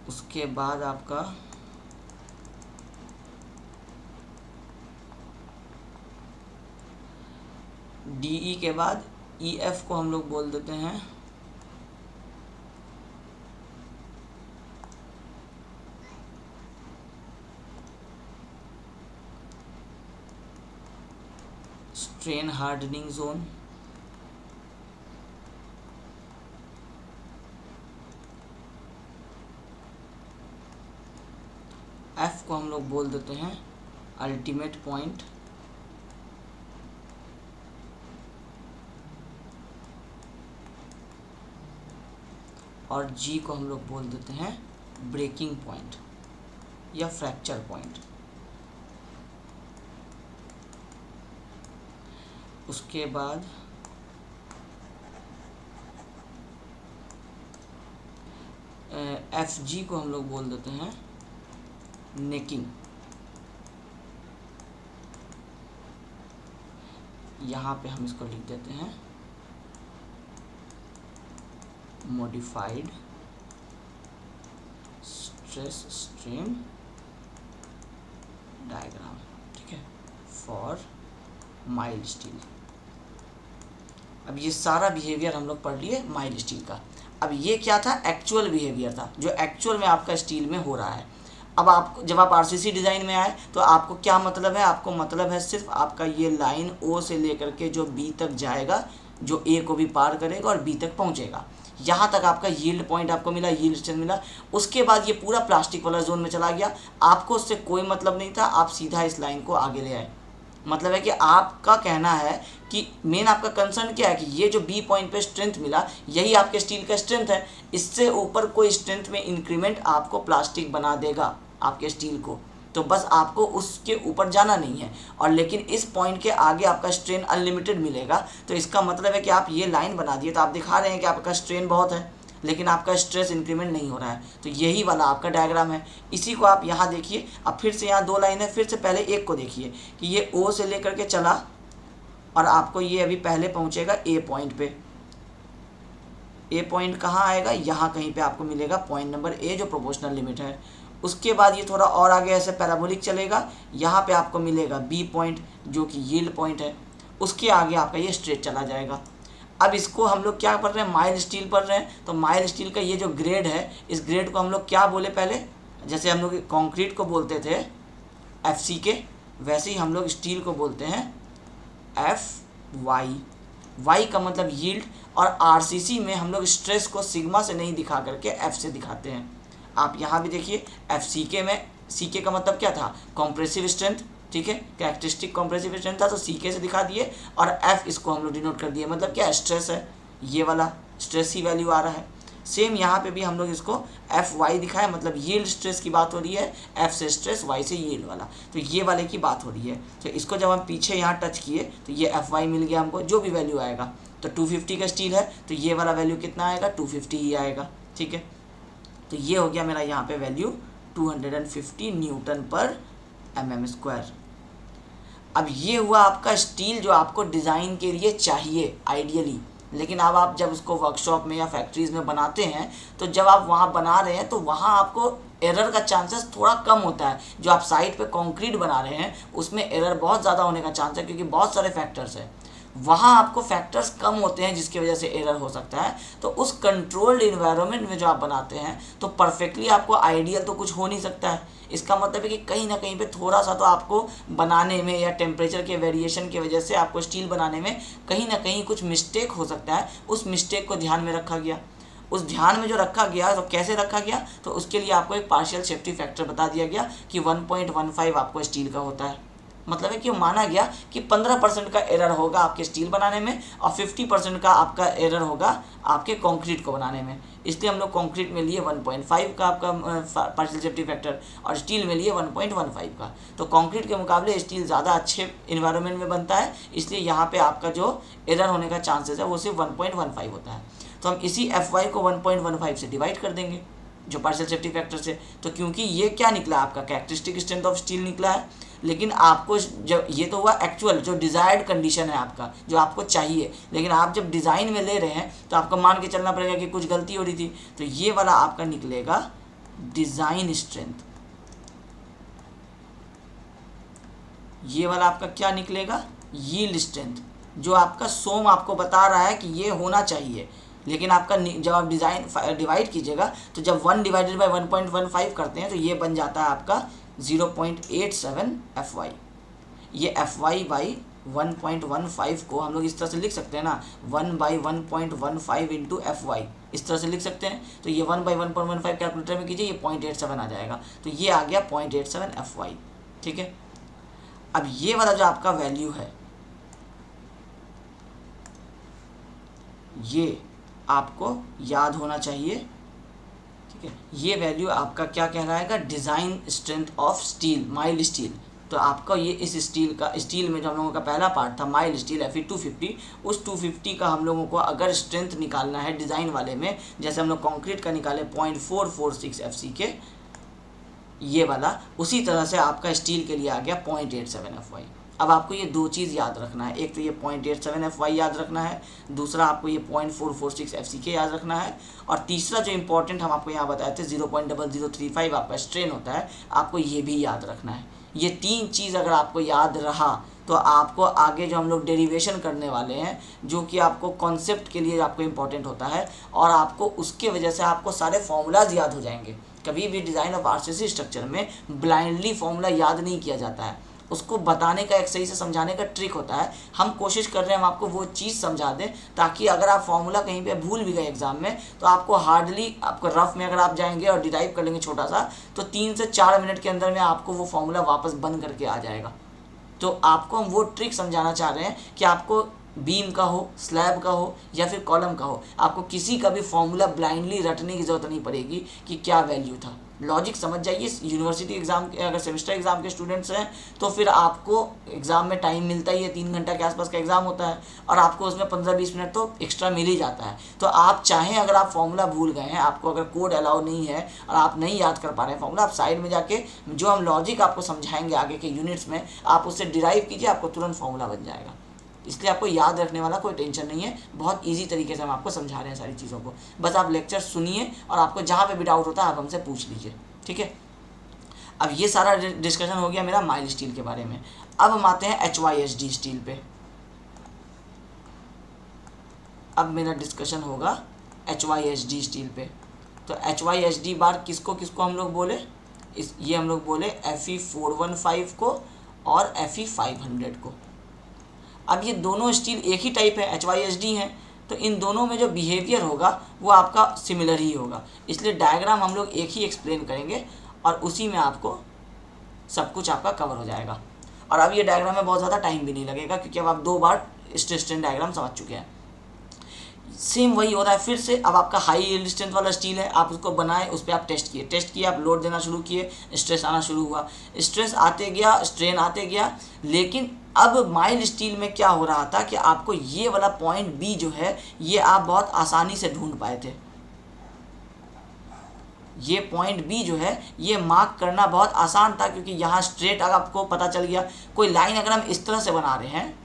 उसके बाद आपका डी ई के बाद ई एफ को हम लोग बोल देते हैं स्ट्रेन हार्डनिंग जोन, एफ को हम लोग बोल देते हैं अल्टीमेट पॉइंट, और जी को हम लोग बोल देते हैं ब्रेकिंग पॉइंट या फ्रैक्चर पॉइंट। उसके बाद एफ जी को हम लोग बोल देते हैं नेकिंग। यहाँ पे हम इसको लिख देते हैं मॉडिफाइड स्ट्रेस स्ट्रेन डायग्राम। ठीक है, फॉर माइल्ड स्टील। अब ये सारा बिहेवियर हम लोग पढ़ लिए माइल्ड स्टील का। अब ये क्या था, एक्चुअल बिहेवियर था जो एक्चुअल में आपका स्टील में हो रहा है। अब आप जब आप आरसीसी डिज़ाइन में आए तो आपको क्या मतलब है, आपको मतलब है सिर्फ आपका ये लाइन ओ से लेकर के जो बी तक जाएगा, जो ए को भी पार करेगा और बी तक पहुंचेगा, यहाँ तक आपका यील्ड पॉइंट आपको मिला, यील्ड स्ट्रेंथ मिला। उसके बाद ये पूरा प्लास्टिक वाला जोन में चला गया, आपको उससे कोई मतलब नहीं था, आप सीधा इस लाइन को आगे ले आए। मतलब है कि आपका कहना है कि मेन आपका कंसर्न क्या है कि ये जो बी पॉइंट पे स्ट्रेंथ मिला यही आपके स्टील का स्ट्रेंथ है, इससे ऊपर कोई स्ट्रेंथ में इंक्रीमेंट आपको प्लास्टिक बना देगा आपके स्टील को, तो बस आपको उसके ऊपर जाना नहीं है। और लेकिन इस पॉइंट के आगे आपका स्ट्रेन अनलिमिटेड मिलेगा, तो इसका मतलब है कि आप ये लाइन बना दिए तो आप दिखा रहे हैं कि आपका स्ट्रेन बहुत है लेकिन आपका स्ट्रेस इंक्रीमेंट नहीं हो रहा है। तो यही वाला आपका डायग्राम है, इसी को आप यहाँ देखिए। अब फिर से यहाँ दो लाइन है, फिर से पहले एक को देखिए कि ये ओ से लेकर के चला और आपको ये अभी पहले पहुँचेगा ए पॉइंट पे। ए पॉइंट कहाँ आएगा, यहाँ कहीं पे आपको मिलेगा पॉइंट नंबर ए जो प्रोपोर्शनल लिमिट है। उसके बाद ये थोड़ा और आगे ऐसे पैराबोलिक चलेगा, यहाँ पे आपको मिलेगा बी पॉइंट जो कि यील्ड पॉइंट है। उसके आगे आपका ये स्ट्रेट चला जाएगा। अब इसको हम लोग क्या पढ़ रहे हैं, माइल्ड स्टील पढ़ रहे हैं। तो माइल्ड स्टील का ये जो ग्रेड है, इस ग्रेड को हम लोग क्या बोले पहले, जैसे हम लोग कंक्रीट को बोलते थे एफसी के, वैसे ही हम लोग स्टील को बोलते हैं एफ वाई। वाई का मतलब यील्ड, और आरसीसी में हम लोग स्ट्रेस को सिग्मा से नहीं दिखा करके एफ से दिखाते हैं। आप यहाँ भी देखिए एफ सी के में, सी के का मतलब क्या था, कॉम्प्रेसिव स्ट्रेंथ, ठीक है, कैरेक्टरिस्टिक कॉम्प्रेसिव स्ट्रेंथ था, तो सी के से दिखा दिए, और एफ इसको हम लोग डिनोट कर दिए, मतलब क्या स्ट्रेस है, ये वाला स्ट्रेस ही वैल्यू आ रहा है। सेम यहाँ पे भी हम लोग इसको एफ वाई दिखाए, मतलब यील्ड स्ट्रेस की बात हो रही है, एफ से स्ट्रेस, वाई से यील्ड वाला, तो ये वाले की बात हो रही है। तो इसको जब हम पीछे यहाँ टच किए तो ये एफ वाई मिल गया हमको, जो भी वैल्यू आएगा, तो 250 का स्टील है तो ये वाला वैल्यू कितना आएगा, 250 ही आएगा, ठीक है। तो ये हो गया मेरा यहाँ पे वैल्यू 250 न्यूटन पर mm²। अब ये हुआ आपका स्टील जो आपको डिज़ाइन के लिए चाहिए आइडियली, लेकिन अब आप जब उसको वर्कशॉप में या फैक्ट्रीज़ में बनाते हैं, तो जब आप वहाँ बना रहे हैं तो वहाँ आपको एरर का चांसेस थोड़ा कम होता है। जो आप साइट पे कंक्रीट बना रहे हैं उसमें एरर बहुत ज़्यादा होने का चांस है, क्योंकि बहुत सारे फैक्टर्स हैं। वहाँ आपको फैक्टर्स कम होते हैं जिसकी वजह से एरर हो सकता है। तो उस कंट्रोल्ड इन्वायरमेंट में जो आप बनाते हैं तो परफेक्टली आपको आइडियल तो कुछ हो नहीं सकता है। इसका मतलब है कि कहीं ना कहीं पे थोड़ा सा तो आपको बनाने में या टेम्परेचर के वेरिएशन की वजह से आपको स्टील बनाने में कहीं ना कहीं कुछ मिस्टेक हो सकता है। उस मिस्टेक को ध्यान में रखा गया। उस ध्यान में जो रखा गया तो कैसे रखा गया, तो उसके लिए आपको एक पार्शियल सेफ्टी फैक्टर बता दिया गया कि 1.15 आपको स्टील का होता है। मतलब है कि माना गया कि 15% का एरर होगा आपके स्टील बनाने में और 50% का आपका एरर होगा आपके कंक्रीट को बनाने में। इसलिए हम लोग कंक्रीट में लिए 1.5 का आपका पार्शियल सेफ्टी फैक्टर और स्टील में लिए 1.15 का। तो कंक्रीट के मुकाबले स्टील ज़्यादा अच्छे इन्वायरमेंट में बनता है, इसलिए यहाँ पे आपका जो एरर होने का चांसेस है वो सिर्फ 1.15 होता है। तो हम इसी FY को 1.15 से डिवाइड कर देंगे जो पार्शियल सेफ्टी फैक्टर से। तो क्योंकि ये क्या निकला, आपका कैरेक्टरिस्टिक स्ट्रेंथ ऑफ स्टील निकला है, लेकिन आपको जब ये तो हुआ एक्चुअल जो डिज़ायर्ड कंडीशन है आपका, जो आपको चाहिए, लेकिन आप जब डिज़ाइन में ले रहे हैं तो आपको मान के चलना पड़ेगा कि कुछ गलती हो रही थी। तो ये वाला आपका निकलेगा डिज़ाइन स्ट्रेंथ, ये वाला आपका क्या निकलेगा, यील्ड स्ट्रेंथ, जो आपका सोम आपको बता रहा है कि ये होना चाहिए। लेकिन आपका जब आप डिज़ाइन डिवाइड कीजिएगा तो जब 1 डिवाइडेड बाई 1.15 करते हैं तो ये बन जाता है आपका 0.87 FY। ये FY बाई 1.15 को हम लोग इस तरह से लिख सकते हैं ना, 1/1.15 इंटू FY, इस तरह से लिख सकते हैं। तो ये 1/1.15 कैलकुलेटर में कीजिए, ये 0.87 आ जाएगा। तो ये आ गया 0.87 FY, ठीक है। अब ये वाला जो आपका वैल्यू है, ये आपको याद होना चाहिए, ठीक है। ये वैल्यू आपका क्या कहलाएगा, design strength of steel, mild steel. तो आपका ये इस स्टील का, स्टील में जो हम लोगों का पहला पार्ट था माइल्ड स्टील Fe250, उस 250 का हम लोगों को अगर स्ट्रेंथ निकालना है डिज़ाइन वाले में, जैसे हम लोग कंक्रीट का निकाले 0.446 FC के, ये वाला, उसी तरह से आपका स्टील के लिए आ गया 0.87 FY। अब आपको ये दो चीज़ याद रखना है, एक तो ये 0.87 FY याद रखना है, दूसरा आपको ये 0.446 FCK याद रखना है, और तीसरा जो इंपॉर्टेंट हम आपको यहाँ बताए थे 0.0035 आपका स्ट्रेन होता है, आपको ये भी याद रखना है। ये तीन चीज़ अगर आपको याद रहा तो आपको आगे जो हम लोग डेरिवेशन करने वाले हैं, जो कि आपको कॉन्सेप्ट के लिए आपको इम्पॉर्टेंट होता है, और आपको उसके वजह से आपको सारे फॉर्मूलाज याद हो जाएंगे। कभी भी डिज़ाइन ऑफ आरसीसी स्ट्रक्चर में ब्लाइंडली फॉर्मूला याद नहीं किया जाता है, उसको बताने का, एक सही से समझाने का ट्रिक होता है। हम कोशिश कर रहे हैं हम आपको वो चीज़ समझा दें ताकि अगर आप फॉर्मूला कहीं पे भूल भी गए एग्जाम में तो आपको हार्डली, आपको रफ में अगर आप जाएंगे और डिराइव कर लेंगे छोटा सा, तो 3 से 4 मिनट के अंदर में आपको वो फॉर्मूला वापस बंद करके आ जाएगा। तो आपको हम वो ट्रिक समझाना चाह रहे हैं कि आपको बीम का हो, स्लैब का हो या फिर कॉलम का हो, आपको किसी का भी फॉर्मूला ब्लाइंडली रटने की ज़रूरत नहीं पड़ेगी कि क्या वैल्यू था। लॉजिक समझ जाइए। यूनिवर्सिटी एग्ज़ाम के, अगर सेमेस्टर एग्ज़ाम के स्टूडेंट्स हैं तो फिर आपको एग्ज़ाम में टाइम मिलता ही है, 3 घंटा के आसपास का एग्ज़ाम होता है और आपको उसमें 15-20 मिनट तो एक्स्ट्रा मिल ही जाता है। तो आप चाहें, अगर आप फॉर्मूला भूल गए हैं, आपको अगर कोड अलाउ नहीं है और आप नहीं याद कर पा रहे हैं फॉर्मूला, आप साइड में जाके जो हम लॉजिक आपको समझाएंगे आगे के यूनिट्स में, आप उससे डिराइव कीजिए, आपको तुरंत फॉर्मूला बन जाएगा। इसलिए आपको याद रखने वाला कोई टेंशन नहीं है, बहुत इजी तरीके से हम आपको समझा रहे हैं सारी चीज़ों को। बस आप लेक्चर सुनिए और आपको जहाँ पे भी डाउट होता है आप हमसे पूछ लीजिए, ठीक है। अब ये सारा डिस्कशन हो गया मेरा माइल्ड स्टील के बारे में। अब हम आते हैं HYSD स्टील पे। अब मेरा डिस्कशन होगा HYSD स्टील पे। तो HYSD बार किसको किसको हम लोग बोले, ये हम लोग बोले Fe415 को और Fe500 को। अब ये दोनों स्टील एक ही टाइप है, HYSD हैं, तो इन दोनों में जो बिहेवियर होगा वो आपका सिमिलर ही होगा, इसलिए डायग्राम हम लोग एक ही एक्सप्लेन करेंगे और उसी में आपको सब कुछ आपका कवर हो जाएगा। और अब ये डायग्राम में बहुत ज़्यादा टाइम भी नहीं लगेगा क्योंकि अब आप 2 बार स्ट्रेस स्ट्रेन डायग्राम समझ चुके हैं। सेम वही हो रहा है फिर से। अब आपका हाई यील्ड स्ट्रेंथ वाला स्टील है, आप उसको बनाए, उस पर आप टेस्ट किए, आप लोड देना शुरू किए, स्ट्रेस आना शुरू हुआ, स्ट्रेस आते गया, स्ट्रेन आते गया। लेकिन अब माइल्ड स्टील में क्या हो रहा था कि आपको ये वाला पॉइंट बी जो है ये आप बहुत आसानी से ढूंढ पाए थे। ये पॉइंट बी जो है ये मार्क करना बहुत आसान था क्योंकि यहाँ स्ट्रेट अगर आपको पता चल गया, कोई लाइन अगर हम इस तरह से बना रहे हैं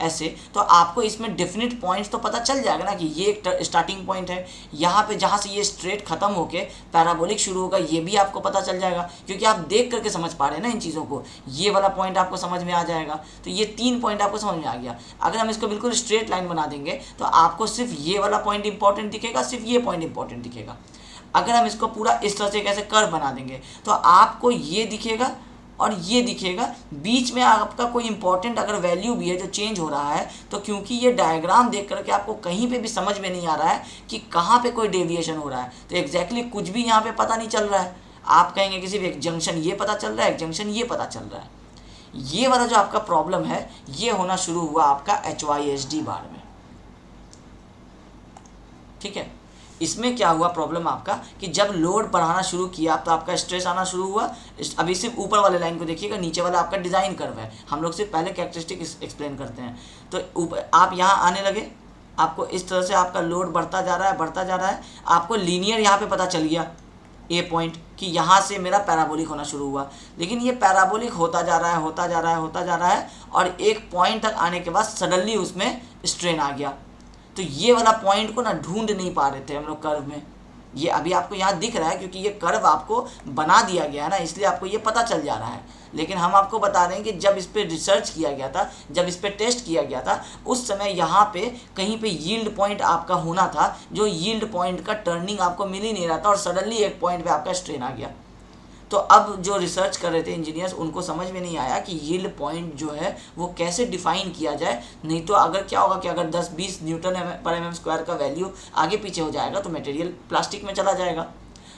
ऐसे, तो आपको इसमें डेफिनेट पॉइंट्स तो पता चल जाएगा ना कि ये एक स्टार्टिंग पॉइंट है, यहाँ पे जहाँ से ये स्ट्रेट खत्म होके पैराबोलिक शुरू होगा ये भी आपको पता चल जाएगा क्योंकि आप देख करके समझ पा रहे हैं ना इन चीज़ों को। ये वाला पॉइंट आपको समझ में आ जाएगा, तो ये 3 पॉइंट आपको समझ में आ गया। अगर हम इसको बिल्कुल स्ट्रेट लाइन बना देंगे तो आपको सिर्फ ये वाला पॉइंट इंपॉर्टेंट दिखेगा, सिर्फ ये पॉइंट इंपॉर्टेंट दिखेगा। अगर हम इसको पूरा इस तरह से कैसे कर्व बना देंगे तो आपको ये दिखेगा और ये दिखेगा, बीच में आपका कोई इंपॉर्टेंट अगर वैल्यू भी है जो चेंज हो रहा है, तो क्योंकि ये डायग्राम देख करके आपको कहीं पे भी समझ में नहीं आ रहा है कि कहाँ पे कोई डेविएशन हो रहा है, तो एग्जैक्टली कुछ भी यहाँ पे पता नहीं चल रहा है। आप कहेंगे कि सिर्फ एक जंक्शन ये पता चल रहा है, एक जंक्शन ये पता चल रहा है। ये वाला जो आपका प्रॉब्लम है ये होना शुरू हुआ आपका HYSD बार में, ठीक है। इसमें क्या हुआ प्रॉब्लम आपका कि जब लोड बढ़ाना शुरू किया तो आपका स्ट्रेस आना शुरू हुआ। अभी सिर्फ ऊपर वाले लाइन को देखिएगा, नीचे वाला आपका डिज़ाइन कर्व है, हम लोग सिर्फ पहले कैरेक्टरिस्टिक एक्सप्लेन करते हैं। तो ऊपर आप यहाँ आने लगे, आपको इस तरह से आपका लोड बढ़ता जा रहा है, बढ़ता जा रहा है, आपको लीनियर यहाँ पे पता चल गया ए पॉइंट कि यहाँ से मेरा पैराबोलिक होना शुरू हुआ। लेकिन ये पैराबोलिक होता जा रहा है, होता जा रहा है, होता जा रहा है, और एक पॉइंट तक आने के बाद सडनली उसमें स्ट्रेन आ गया। तो ये वाला पॉइंट को ना ढूंढ नहीं पा रहे थे हम लोग कर्व में। ये अभी आपको यहाँ दिख रहा है क्योंकि ये कर्व आपको बना दिया गया है ना, इसलिए आपको ये पता चल जा रहा है। लेकिन हम आपको बता रहे हैं कि जब इस पर रिसर्च किया गया था, जब इस पर टेस्ट किया गया था, उस समय यहाँ पे कहीं पे यील्ड पॉइंट आपका होना था, जो यील्ड पॉइंट का टर्निंग आपको मिल ही नहीं रहा था और सडनली एक पॉइंट पे आपका स्ट्रेन आ गया। तो अब जो रिसर्च कर रहे थे इंजीनियर्स, उनको समझ में नहीं आया कि यील्ड पॉइंट जो है वो कैसे डिफाइन किया जाए। नहीं तो अगर क्या होगा कि अगर 10-20 न्यूटन पर एम स्क्वायर का वैल्यू आगे पीछे हो जाएगा तो मटेरियल प्लास्टिक में चला जाएगा।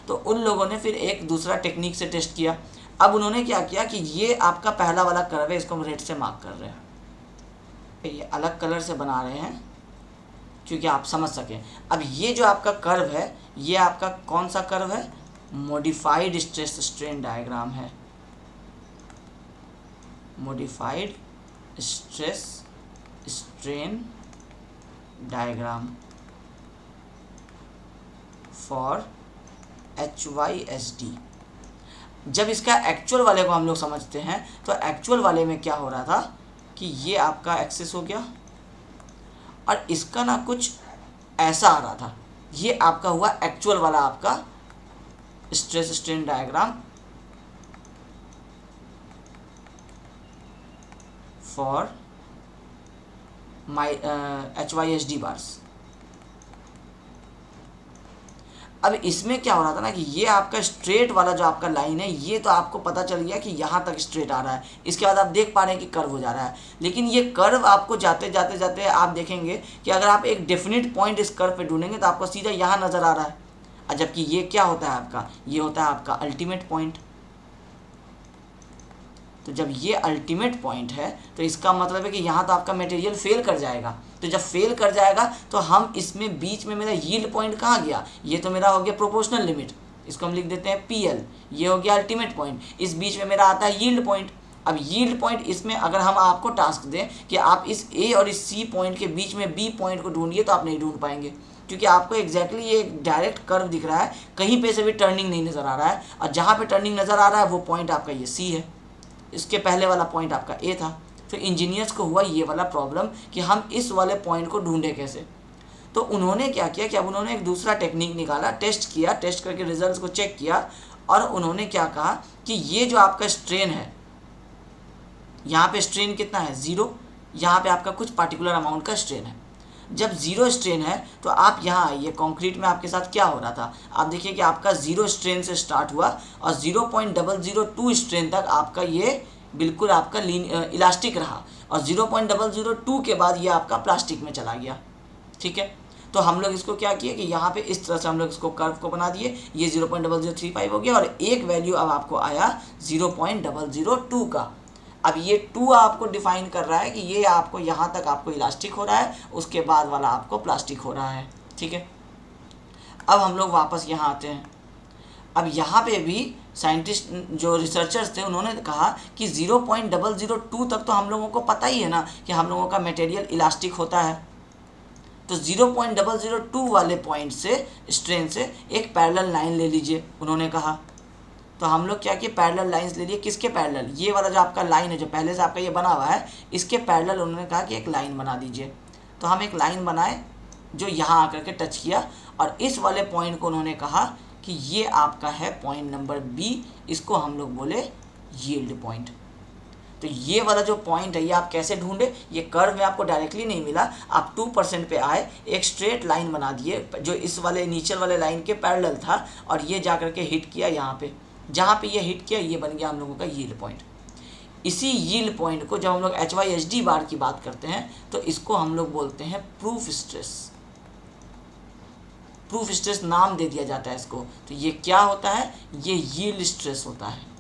तो उन लोगों ने फिर एक दूसरा टेक्निक से टेस्ट किया। अब उन्होंने क्या किया कि ये आपका पहला वाला कर्व है, इसको हम रेड से मार्क कर रहे हैं, ये अलग कलर से बना रहे हैं क्योंकि आप समझ सकें। अब ये जो आपका कर्व है ये आपका कौन सा कर्व है? मॉडिफाइड स्ट्रेस स्ट्रेन डायग्राम है, modified stress strain diagram for HYSD। जब इसका एक्चुअल वाले को हम लोग समझते हैं तो एक्चुअल वाले में क्या हो रहा था कि ये आपका एक्सेस हो गया और इसका ना कुछ ऐसा आ रहा था। ये आपका हुआ एक्चुअल वाला आपका stress strain diagram for HYSD bars. अब इसमें क्या हो रहा था ना कि ये आपका स्ट्रेट वाला जो आपका लाइन है ये तो आपको पता चल गया कि यहाँ तक स्ट्रेट आ रहा है, इसके बाद आप देख पा रहे हैं कि कर्व हो जा रहा है। लेकिन ये कर्व आपको जाते जाते जाते आप देखेंगे कि अगर आप एक डेफिनेट पॉइंट इस कर्व पे ढूंढेंगे तो आपको सीधा यहाँ नज़र आ रहा है, जबकि ये क्या होता है आपका, ये होता है आपका अल्टीमेट पॉइंट। तो जब ये अल्टीमेट पॉइंट है तो इसका मतलब है कि यहाँ तो आपका मटेरियल फेल कर जाएगा। तो जब फेल कर जाएगा तो हम इसमें बीच में मेरा यील्ड पॉइंट कहाँ गया? ये तो मेरा हो गया प्रोपोर्शनल लिमिट, इसको हम लिख देते हैं PL। ये हो गया अल्टीमेट पॉइंट, इस बीच में मेरा आता है यील्ड पॉइंट। अब यील्ड पॉइंट इसमें अगर हम आपको टास्क दें कि आप इस A और इस C पॉइंट के बीच में B पॉइंट को ढूंढिए तो आप नहीं ढूंढ पाएंगे क्योंकि आपको एग्जैक्टली ये डायरेक्ट कर्व दिख रहा है, कहीं पे से भी टर्निंग नहीं नज़र आ रहा है। और जहाँ पे टर्निंग नज़र आ रहा है वो पॉइंट आपका ये C है, इसके पहले वाला पॉइंट आपका A था। तो इंजीनियर्स को हुआ ये वाला प्रॉब्लम कि हम इस वाले पॉइंट को ढूंढे कैसे। तो उन्होंने क्या किया कि अब उन्होंने एक दूसरा टेक्निक निकाला, टेस्ट किया, टेस्ट करके रिजल्ट्स को चेक किया और उन्होंने क्या कहा कि ये जो आपका स्ट्रेन है, यहाँ पे स्ट्रेन कितना है? 0। यहाँ पे आपका कुछ पार्टिकुलर अमाउंट का स्ट्रेन है। जब 0 स्ट्रेन है तो आप यहाँ आइए, कंक्रीट में आपके साथ क्या हो रहा था, आप देखिए कि आपका 0 स्ट्रेन से स्टार्ट हुआ और 0.002 स्ट्रेन तक आपका ये बिल्कुल आपका इलास्टिक रहा और 0.002 के बाद ये आपका प्लास्टिक में चला गया, ठीक है। तो हम लोग इसको क्या किए कि यहाँ पे इस तरह से हम लोग इसको कर्व को बना दिए, ये 0.0035 हो गया और एक वैल्यू अब आपको आया 0.002 का। अब ये 2 आपको डिफाइन कर रहा है कि ये आपको यहाँ तक आपको इलास्टिक हो रहा है, उसके बाद वाला आपको प्लास्टिक हो रहा है, ठीक है। अब हम लोग वापस यहाँ आते हैं। अब यहाँ पे भी साइंटिस्ट जो रिसर्चर्स थे उन्होंने कहा कि 0.002 तक तो हम लोगों को पता ही है ना कि हम लोगों का मटेरियल इलास्टिक होता है। तो 0.002 वाले पॉइंट से स्ट्रेन से एक पैरेलल लाइन ले लीजिए उन्होंने कहा। तो हम लोग क्या किए, पैरेलल लाइंस ले लिए। किसके पैरेलल? ये वाला जो आपका लाइन है जो पहले से आपका ये बना हुआ है, इसके पैरेलल उन्होंने कहा कि एक लाइन बना दीजिए। तो हम एक लाइन बनाए जो यहाँ आकर के टच किया और इस वाले पॉइंट को उन्होंने कहा कि ये आपका है पॉइंट नंबर बी, इसको हम लोग बोले यील्ड पॉइंट। तो ये वाला जो पॉइंट है ये आप कैसे ढूंढे, ये कर्व में आपको डायरेक्टली नहीं मिला, आप 2% पे आए, एक स्ट्रेट लाइन बना दिए जो इस वाले नीचे वाले लाइन के पैरेलल था और ये जा करके हिट किया यहाँ पे, जहाँ पे ये हिट किया ये बन गया हम लोगों का यील्ड पॉइंट। इसी यील्ड पॉइंट को जब हम लोग HYSD बार की बात करते हैं तो इसको हम लोग बोलते हैं प्रूफ स्ट्रेस। प्रूफ स्ट्रेस नाम दे दिया जाता है इसको। तो ये क्या होता है, ये यील्ड स्ट्रेस होता है।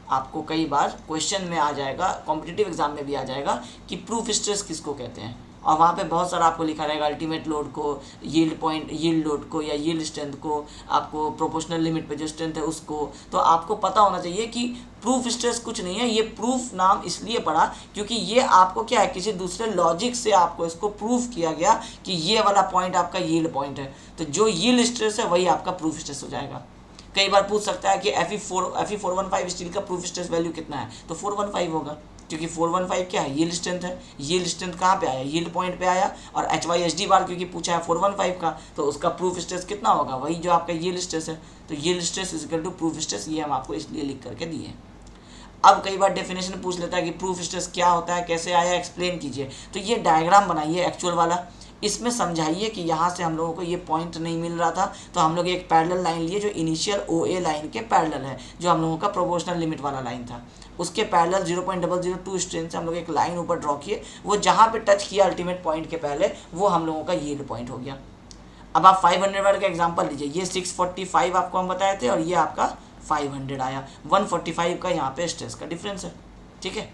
आपको कई बार क्वेश्चन में आ जाएगा, कॉम्पिटिटिव एग्जाम में भी आ जाएगा कि प्रूफ स्ट्रेस किसको कहते हैं, और वहाँ पे बहुत सारा आपको लिखा रहेगा अल्टीमेट लोड को, यील्ड पॉइंट, यील्ड लोड को या यील्ड स्ट्रेंथ को, आपको प्रोपोर्शनल लिमिट पे जो स्ट्रेंथ है उसको। तो आपको पता होना चाहिए कि प्रूफ स्ट्रेस कुछ नहीं है, ये प्रूफ नाम इसलिए पड़ा क्योंकि ये आपको क्या है, किसी दूसरे लॉजिक से आपको इसको प्रूफ किया गया कि ये वाला पॉइंट आपका यील्ड पॉइंट है। तो जो यील्ड स्ट्रेस है वही आपका प्रूफ स्ट्रेस हो जाएगा। कई बार पूछ सकता है कि Fe415 स्टील का प्रूफ स्ट्रेस वैल्यू कितना है, तो 415 होगा क्योंकि 415 क्या है, यील्ड स्ट्रेंथ है। यील्ड स्ट्रेंथ कहाँ पे आया, यील्ड पॉइंट पे आया। और HYSD बार क्योंकि पूछा है 415 का, तो उसका प्रूफ स्ट्रेस कितना होगा, वही जो आपका यील्ड स्ट्रेस है। तो yield stress is equal to proof stress, ये हम आपको इसलिए लिख करके दिए हैं। अब कई बार डेफिनेशन पूछ लेता है कि प्रूफ स्ट्रेस क्या होता है, कैसे आया, एक्सप्लेन कीजिए। तो ये डायग्राम बनाइए एक्चुअल वाला, इसमें समझाइए कि यहाँ से हम लोगों को ये पॉइंट नहीं मिल रहा था, तो हम लोग एक पैरेलल लाइन लिए जो इनिशियल OA लाइन के पैरेलल है, जो हम लोगों का प्रोपोर्शनल लिमिट वाला लाइन था, उसके पैरेलल 0.002 स्ट्रेन से हम लोग एक लाइन ऊपर ड्रॉ किए, वो जहाँ पे टच किया अल्टीमेट पॉइंट के पहले, वो हम लोगों का यील्ड पॉइंट हो गया। अब आप 500 वाट का एग्जाम्पल लीजिए, ये 645 आपको हम बताए थे और ये आपका 500 आया, 145 का यहाँ पे स्ट्रेस का डिफरेंस है, ठीक है।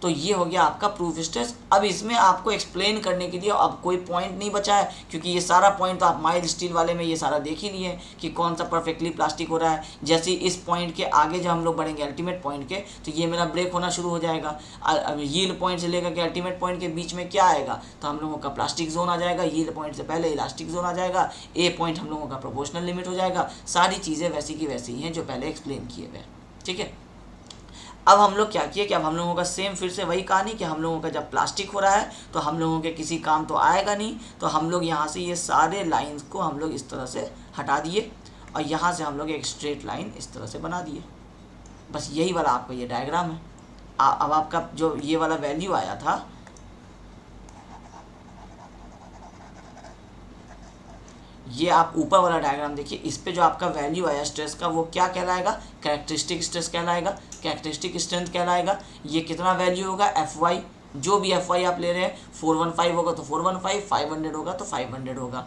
तो ये हो गया आपका प्रूफ स्ट्रेस। अब इसमें आपको एक्सप्लेन करने के लिए अब कोई पॉइंट नहीं बचा है क्योंकि ये सारा पॉइंट तो आप माइल्ड स्टील वाले में ये सारा देख ही लिए कि कौन सा परफेक्टली प्लास्टिक हो रहा है। जैसे इस पॉइंट के आगे जब हम लोग बढ़ेंगे अल्टीमेट पॉइंट के, तो ये मेरा ब्रेक होना शुरू हो जाएगा। यील्ड पॉइंट से लेकर के अल्टीमेट पॉइंट के बीच में क्या आएगा, तो हम लोगों का प्लास्टिक जोन आ जाएगा। यील्ड पॉइंट से पहले इलास्टिक जोन आ जाएगा। ए पॉइंट हम लोगों का प्रोपोर्शनल लिमिट हो जाएगा। सारी चीज़ें वैसी की वैसी ही हैं जो पहले एक्सप्लेन किए हुए, ठीक है। अब हम लोग क्या किए कि अब हम लोगों का सेम फिर से वही कहानी कि हम लोगों का जब प्लास्टिक हो रहा है तो हम लोगों के किसी काम तो आएगा नहीं, तो हम लोग यहाँ से ये सारे लाइंस को हम लोग इस तरह से हटा दिए और यहाँ से हम लोग एक स्ट्रेट लाइन इस तरह से बना दिए। बस यही वाला आपका ये डायग्राम है। अब आपका जो ये वाला वैल्यू आया था, ये आप ऊपर वाला डायग्राम देखिए, इस पे जो आपका वैल्यू आया स्ट्रेस का वो क्या कहलाएगा, कैरेक्टरिस्टिक स्ट्रेस कहलाएगा, कैरेक्टरिस्टिक स्ट्रेंथ कहलाएगा। ये कितना वैल्यू होगा, FY, जो भी FY आप ले रहे हैं, 415 होगा तो 415, 500 होगा तो 500 होगा।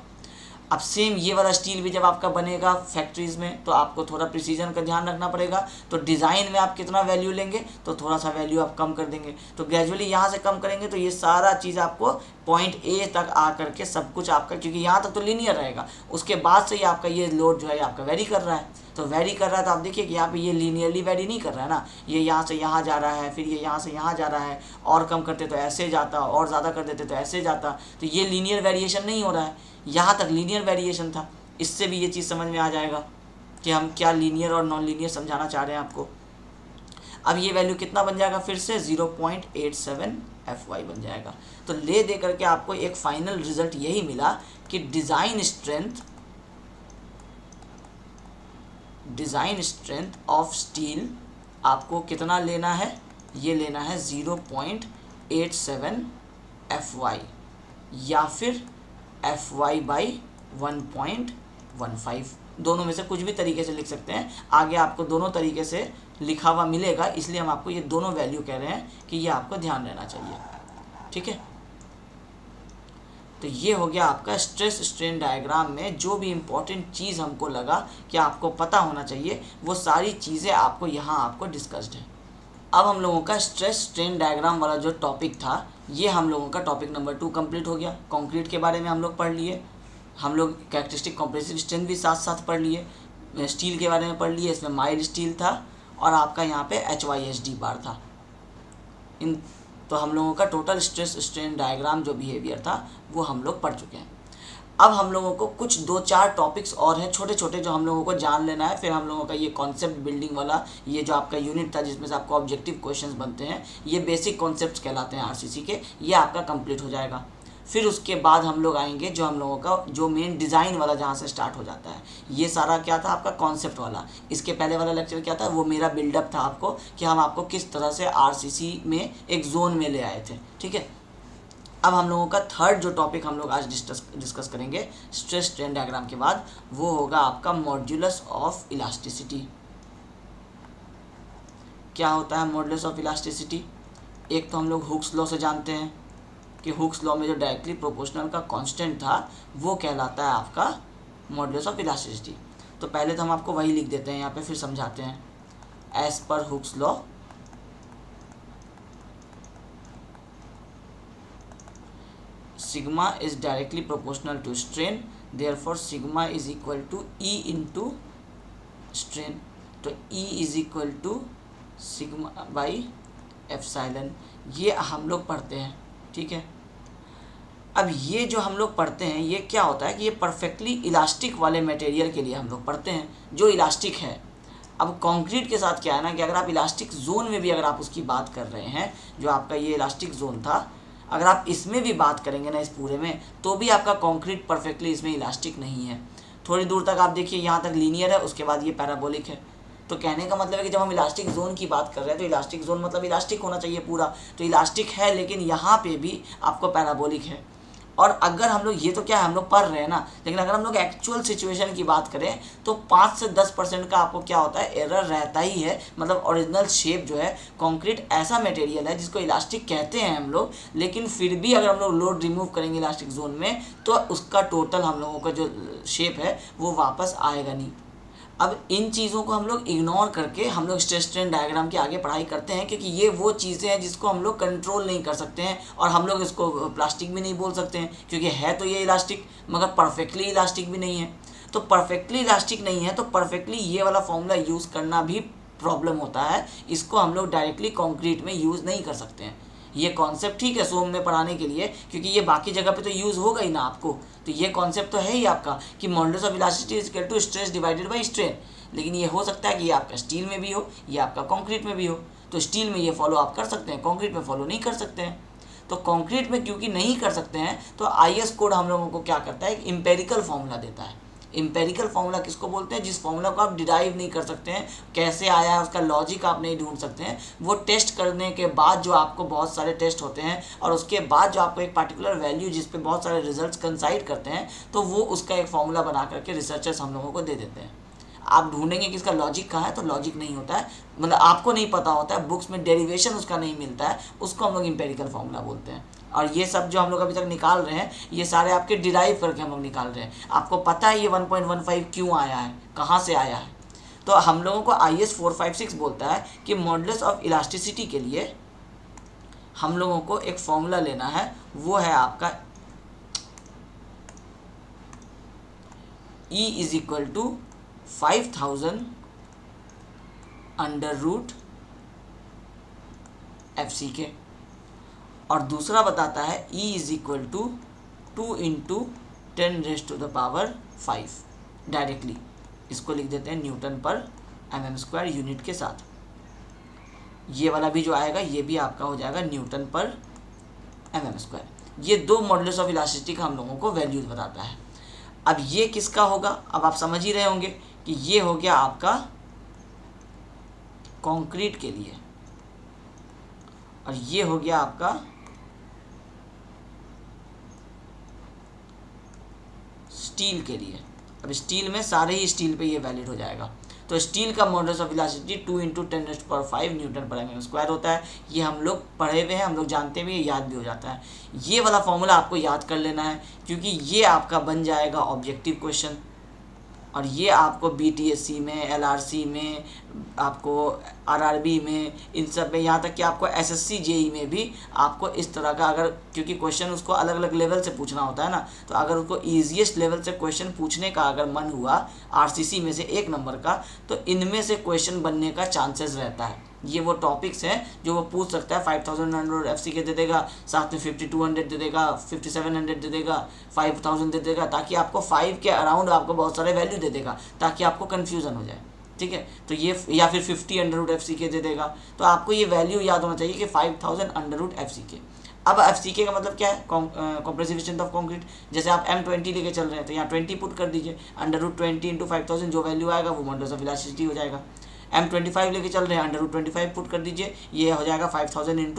अब सेम ये वाला स्टील भी जब आपका बनेगा फैक्ट्रीज़ में तो आपको थोड़ा प्रिसीजन का ध्यान रखना पड़ेगा। तो डिज़ाइन में आप कितना वैल्यू लेंगे तो थोड़ा सा वैल्यू आप कम कर देंगे। तो ग्रेजुअली यहाँ से कम करेंगे तो ये सारा चीज़ आपको पॉइंट A तक आ करके सब कुछ आपका, क्योंकि यहाँ तक तो लीनियर रहेगा, उसके बाद से ही आपका ये लोड जो है आपका वेरी कर रहा है। तो वेरी कर रहा है तो आप देखिए कि यहाँ पे ये लीनियरली वेरी नहीं कर रहा है ना, ये यहाँ से यहाँ जा रहा है, फिर ये यहाँ से यहाँ जा रहा है, और कम करते तो ऐसे जाता, और ज़्यादा कर देते तो ऐसे जाता। तो ये लीनियर वेरिएशन नहीं हो रहा है, यहाँ तक लीनियर वेरिएशन था। इससे भी ये चीज़ समझ में आ जाएगा कि हम क्या लीनियर और नॉन लीनियर समझाना चाह रहे हैं आपको। अब ये वैल्यू कितना बन जाएगा, फिर से 0.87 FY बन जाएगा। तो ले दे करके आपको एक फाइनल रिजल्ट यही मिला कि डिज़ाइन स्ट्रेंथ ऑफ स्टील आपको कितना लेना है, ये लेना है 0.87 FY या फिर FY/1.15, दोनों में से कुछ भी तरीके से लिख सकते हैं। आगे आपको दोनों तरीके से लिखा हुआ मिलेगा, इसलिए हम आपको ये दोनों वैल्यू कह रहे हैं कि ये आपको ध्यान रहना चाहिए। ठीक है। तो ये हो गया आपका स्ट्रेस स्ट्रेन डायग्राम में जो भी इम्पोर्टेंट चीज़ हमको लगा कि आपको पता होना चाहिए, वो सारी चीज़ें आपको यहाँ आपको डिस्कस्ड है। अब हम लोगों का स्ट्रेस स्ट्रेन डायग्राम वाला जो टॉपिक था, ये हम लोगों का टॉपिक नंबर 2 कंप्लीट हो गया। कंक्रीट के बारे में हम लोग पढ़ लिए, हम लोग कैरेक्टरिस्टिक कॉम्प्रेसिव स्ट्रेंथ भी साथ साथ पढ़ लिए, स्टील के बारे में पढ़ लिए, इसमें माइल्ड स्टील था और आपका यहाँ पे HYSD बार था। इन तो हम लोगों का टोटल स्ट्रेस स्ट्रेन डायग्राम जो बिहेवियर था वो हम लोग पढ़ चुके हैं। अब हम लोगों को कुछ 2-4 टॉपिक्स और हैं छोटे छोटे जो हम लोगों को जान लेना है। फिर हम लोगों का ये कॉन्सेप्ट बिल्डिंग वाला ये जो आपका यूनिट था जिसमें से आपको ऑब्जेक्टिव क्वेश्चंस बनते हैं, ये बेसिक कॉन्सेप्ट्स कहलाते हैं आरसीसी के, ये आपका कंप्लीट हो जाएगा। फिर उसके बाद हम लोग आएंगे जो हम लोगों का जो मेन डिज़ाइन वाला जहाँ से स्टार्ट हो जाता है, ये सारा क्या था आपका कॉन्सेप्ट वाला। इसके पहले वाला लेक्चर क्या था, वो मेरा बिल्डअप था आपको कि हम आपको किस तरह से आरसीसी में एक जोन में ले आए थे, ठीक है। अब हम लोगों का थर्ड जो टॉपिक हम लोग आज डिस्कस करेंगे स्ट्रेस स्ट्रेन डायग्राम के बाद, वो होगा आपका मॉड्यूलस ऑफ इलास्टिसिटी। क्या होता है मॉड्यूलस ऑफ इलास्टिसिटी? एक तो हम लोग हुक्स लॉ से जानते हैं कि हुक्स लॉ में जो डायरेक्टली प्रोपोर्शनल का कांस्टेंट था वो कहलाता है आपका मॉड्यूलस ऑफ इलास्टिसिटी। तो पहले तो हम आपको वही लिख देते हैं यहाँ पे, फिर समझाते हैं। As per Hooke's law sigma is directly proportional to strain, therefore sigma is equal to E into strain. तो E is equal to sigma by epsilon, ये हम लोग पढ़ते हैं, ठीक है। अब ये जो हम लोग पढ़ते हैं ये क्या होता है कि ये परफेक्टली इलास्टिक वाले मटेरियल के लिए हम लोग पढ़ते हैं जो इलास्टिक है। अब कंक्रीट के साथ क्या है ना कि अगर आप इलास्टिक जोन में भी अगर आप उसकी बात कर रहे हैं, जो आपका ये इलास्टिक जोन था, अगर आप इसमें भी बात करेंगे ना इस पूरे में, तो भी आपका कंक्रीट परफेक्टली इसमें इलास्टिक नहीं है। थोड़ी दूर तक आप देखिए यहाँ तक लीनियर है, उसके बाद ये पैराबोलिक है। तो कहने का मतलब है कि जब हम इलास्टिक जोन की बात कर रहे हैं तो इलास्टिक जोन मतलब इलास्टिक होना चाहिए पूरा, तो इलास्टिक है लेकिन यहाँ पे भी आपको पैराबोलिक है। और अगर हम लोग ये तो क्या है हम लोग पढ़ रहे हैं ना, लेकिन अगर हम लोग एक्चुअल सिचुएशन की बात करें तो 5 से 10% का आपको क्या होता है एरर रहता ही है। मतलब ओरिजिनल शेप जो है, कंक्रीट ऐसा मटेरियल है जिसको इलास्टिक कहते हैं हम लोग, लेकिन फिर भी अगर हम लोग लोड रिमूव करेंगे इलास्टिक जोन में तो उसका टोटल हम लोगों का जो शेप है वो वापस आएगा नहीं। अब इन चीज़ों को हम लोग इग्नोर करके हम लोग स्ट्रेस स्ट्रेन डायग्राम की आगे पढ़ाई करते हैं, क्योंकि ये वो चीज़ें हैं जिसको हम लोग कंट्रोल नहीं कर सकते हैं। और हम लोग इसको प्लास्टिक भी नहीं बोल सकते हैं क्योंकि है तो ये इलास्टिक मगर परफेक्टली इलास्टिक भी नहीं है। तो परफेक्टली इलास्टिक नहीं है तो परफेक्टली ये वाला फॉर्मूला यूज़ करना भी प्रॉब्लम होता है। इसको हम लोग डायरेक्टली कॉन्क्रीट में यूज़ नहीं कर सकते हैं। ये कॉन्सेप्ट ठीक है सोम में पढ़ाने के लिए, क्योंकि ये बाकी जगह पे तो यूज़ होगा ही ना आपको। तो ये कॉन्सेप्ट तो है ही आपका कि modulus of elasticity is equal to stress divided by strain. लेकिन ये हो सकता है कि ये आपका स्टील में भी हो, ये आपका कंक्रीट में भी हो। तो स्टील में ये फॉलो आप कर सकते हैं, कंक्रीट में फॉलो नहीं कर सकते हैं। तो कंक्रीट में क्योंकि नहीं कर सकते हैं तो आईएस कोड हम लोगों को क्या करता है, एक इम्पेरिकल फॉर्मूला देता है। इम्पेरिकल फॉर्मूला किसको बोलते हैं? जिस फॉर्मूला को आप डिराइव नहीं कर सकते हैं, कैसे आया है उसका लॉजिक आप नहीं ढूंढ सकते हैं। वो टेस्ट करने के बाद जो आपको बहुत सारे टेस्ट होते हैं और उसके बाद जो आपको एक पर्टिकुलर वैल्यू जिस पे बहुत सारे रिजल्ट्स कंसाइड करते हैं, तो वो उसका एक फॉर्मूला बना करके रिसर्चर्स हम लोगों को दे देते हैं। आप ढूंढेंगे कि इसका लॉजिक कहाँ है, तो लॉजिक नहीं होता है, मतलब आपको नहीं पता होता है, बुक्स में डेरिवेशन उसका नहीं मिलता है, उसको हम लोग इम्पेरिकल फॉर्मूला बोलते हैं। और ये सब जो हम लोग अभी तक निकाल रहे हैं ये सारे आपके डिराइव करके हम लोग निकाल रहे हैं। आपको पता है ये 1.15 क्यों आया है, कहाँ से आया है। तो हम लोगों को IS 456 बोलता है कि मॉडुलस ऑफ इलास्टिसिटी के लिए हम लोगों को एक फॉर्मूला लेना है, वो है आपका E is equal to 5000 under root FC के, और दूसरा बताता है E is equal to 2 into 10⁻⁵ directly इसको लिख देते हैं न्यूटन पर mm² यूनिट के साथ। ये वाला भी जो आएगा ये भी आपका हो जाएगा न्यूटन पर mm²। ये दो मॉडुलस ऑफ इलास्टिसिटी का हम लोगों को वैल्यूज बताता है। अब ये किसका होगा, अब आप समझ ही रहे होंगे कि ये हो गया आपका कंक्रीट के लिए और ये हो गया आपका स्टील के लिए। अब स्टील में सारे ही स्टील पे ये वैलिड हो जाएगा। तो स्टील का मॉडुलस ऑफ इलास्टिसिटी 2 × 10⁵ न्यूटन पर एम स्क्वायर होता है। ये हम लोग पढ़े हुए हैं, हम लोग जानते भी, याद भी हो जाता है। ये वाला फॉर्मूला आपको याद कर लेना है, क्योंकि ये आपका बन जाएगा ऑब्जेक्टिव क्वेश्चन, और ये आपको BTSC में, LRC में, आपको RRB में, इन सब में, यहाँ तक कि आपको SSC JEE में भी आपको इस तरह का, अगर क्योंकि क्वेश्चन उसको अलग अलग लेवल से पूछना होता है ना, तो अगर उसको ईजीएस्ट लेवल से क्वेश्चन पूछने का अगर मन हुआ RCC में से 1 नंबर का, तो इनमें से क्वेश्चन बनने का चांसेस रहता है। ये वो टॉपिक्स हैं जो वो पूछ सकता है। 5100 FCK दे देगा, साथ में 5200 दे देगा, 5700 दे देगा, 5000 दे देगा, ताकि आपको 5 के अराउंड आपको बहुत सारे वैल्यू दे देगा, ताकि आपको कन्फ्यूज़न हो जाए। ठीक है, तो ये, या फिर 50 √FCK दे देगा। तो आपको ये वैल्यू याद होना चाहिए कि 5000 √FCK। अब FCK का मतलब क्या है? Compressive strength of concrete. जैसे आप M20 लेके चल रहे हैं, तो यहाँ 20 पुट कर दीजिए, √20 × 5000 जो वैल्यू आएगा वो मॉडुलस ऑफ इलास्टिसिटी हो जाएगा। M25 लेके चल रहे हैं, √25 पुट कर दीजिए, ये हो जाएगा 5000 ×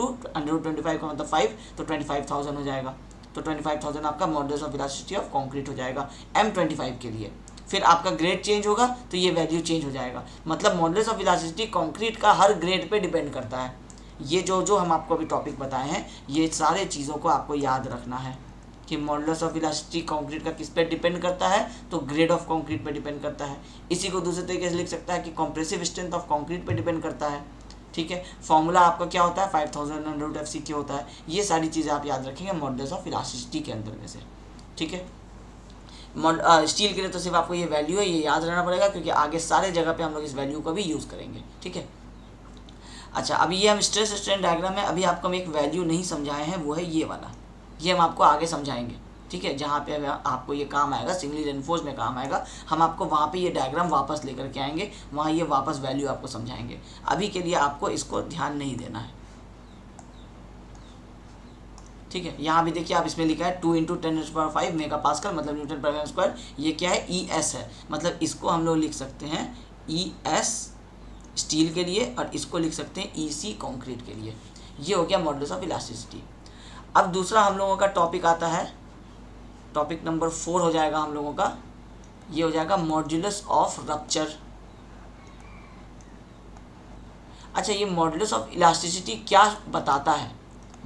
√25 का मतलब 5, तो 25000 हो जाएगा। तो 25000 आपका modulus of elasticity of concrete हो जाएगा M25 के लिए। फिर आपका ग्रेड चेंज होगा तो ये वैल्यू चेंज हो जाएगा। मतलब मॉडुलस ऑफ इलास्टिसिटी कंक्रीट का हर ग्रेड पे डिपेंड करता है। ये जो हम आपको अभी टॉपिक बताए हैं, ये सारे चीज़ों को आपको याद रखना है कि मॉडुलस ऑफ इलास्टिसिटी कंक्रीट का किस पे डिपेंड करता है, तो ग्रेड ऑफ कंक्रीट पे डिपेंड करता है। इसी को दूसरे तरीके से लिख सकता है कि कॉम्प्रेसिव स्ट्रेंथ ऑफ कंक्रीट पे डिपेंड करता है। ठीक है, फॉर्मूला आपका क्या होता है? 5000 √FCK होता है। ये सारी चीज़ें आप याद रखेंगे मॉडुलस ऑफ इलास्टिसिटी के अंदर में से। ठीक है, स्टील के लिए तो सिर्फ आपको ये वैल्यू है, ये याद रहना पड़ेगा, क्योंकि आगे सारे जगह पे हम लोग इस वैल्यू को भी यूज़ करेंगे। ठीक है, अच्छा, अभी ये हम स्ट्रेस स्ट्रेन डायग्राम में अभी आपको हम एक वैल्यू नहीं समझाए हैं, वो है ये वाला। ये हम आपको आगे समझाएंगे। ठीक है, जहाँ पे आपको ये काम आएगा, सिंगली रेनफोर्स में काम आएगा, हम आपको वहाँ पे ये डायग्राम वापस लेकर के आएंगे, वहाँ ये वापस वैल्यू आपको समझाएंगे। अभी के लिए आपको इसको ध्यान नहीं देना है। ठीक है, यहाँ भी देखिए, आप इसमें लिखा है 2 × 10⁵ मेगापास्कल, मतलब न्यूटन पर एम स्क्वायर। ये क्या है? ES है, मतलब इसको हम लोग लिख सकते हैं ES स्टील के लिए, और इसको लिख सकते हैं EC कंक्रीट के लिए। ये हो गया मॉडुलस ऑफ इलास्टिसिटी। अब दूसरा हम लोगों का टॉपिक आता है, टॉपिक नंबर 4 हो जाएगा हम लोगों का, ये हो जाएगा मॉडुलस ऑफ रप्चर। अच्छा, ये मॉडुलस ऑफ इलास्टिसिटी क्या बताता है?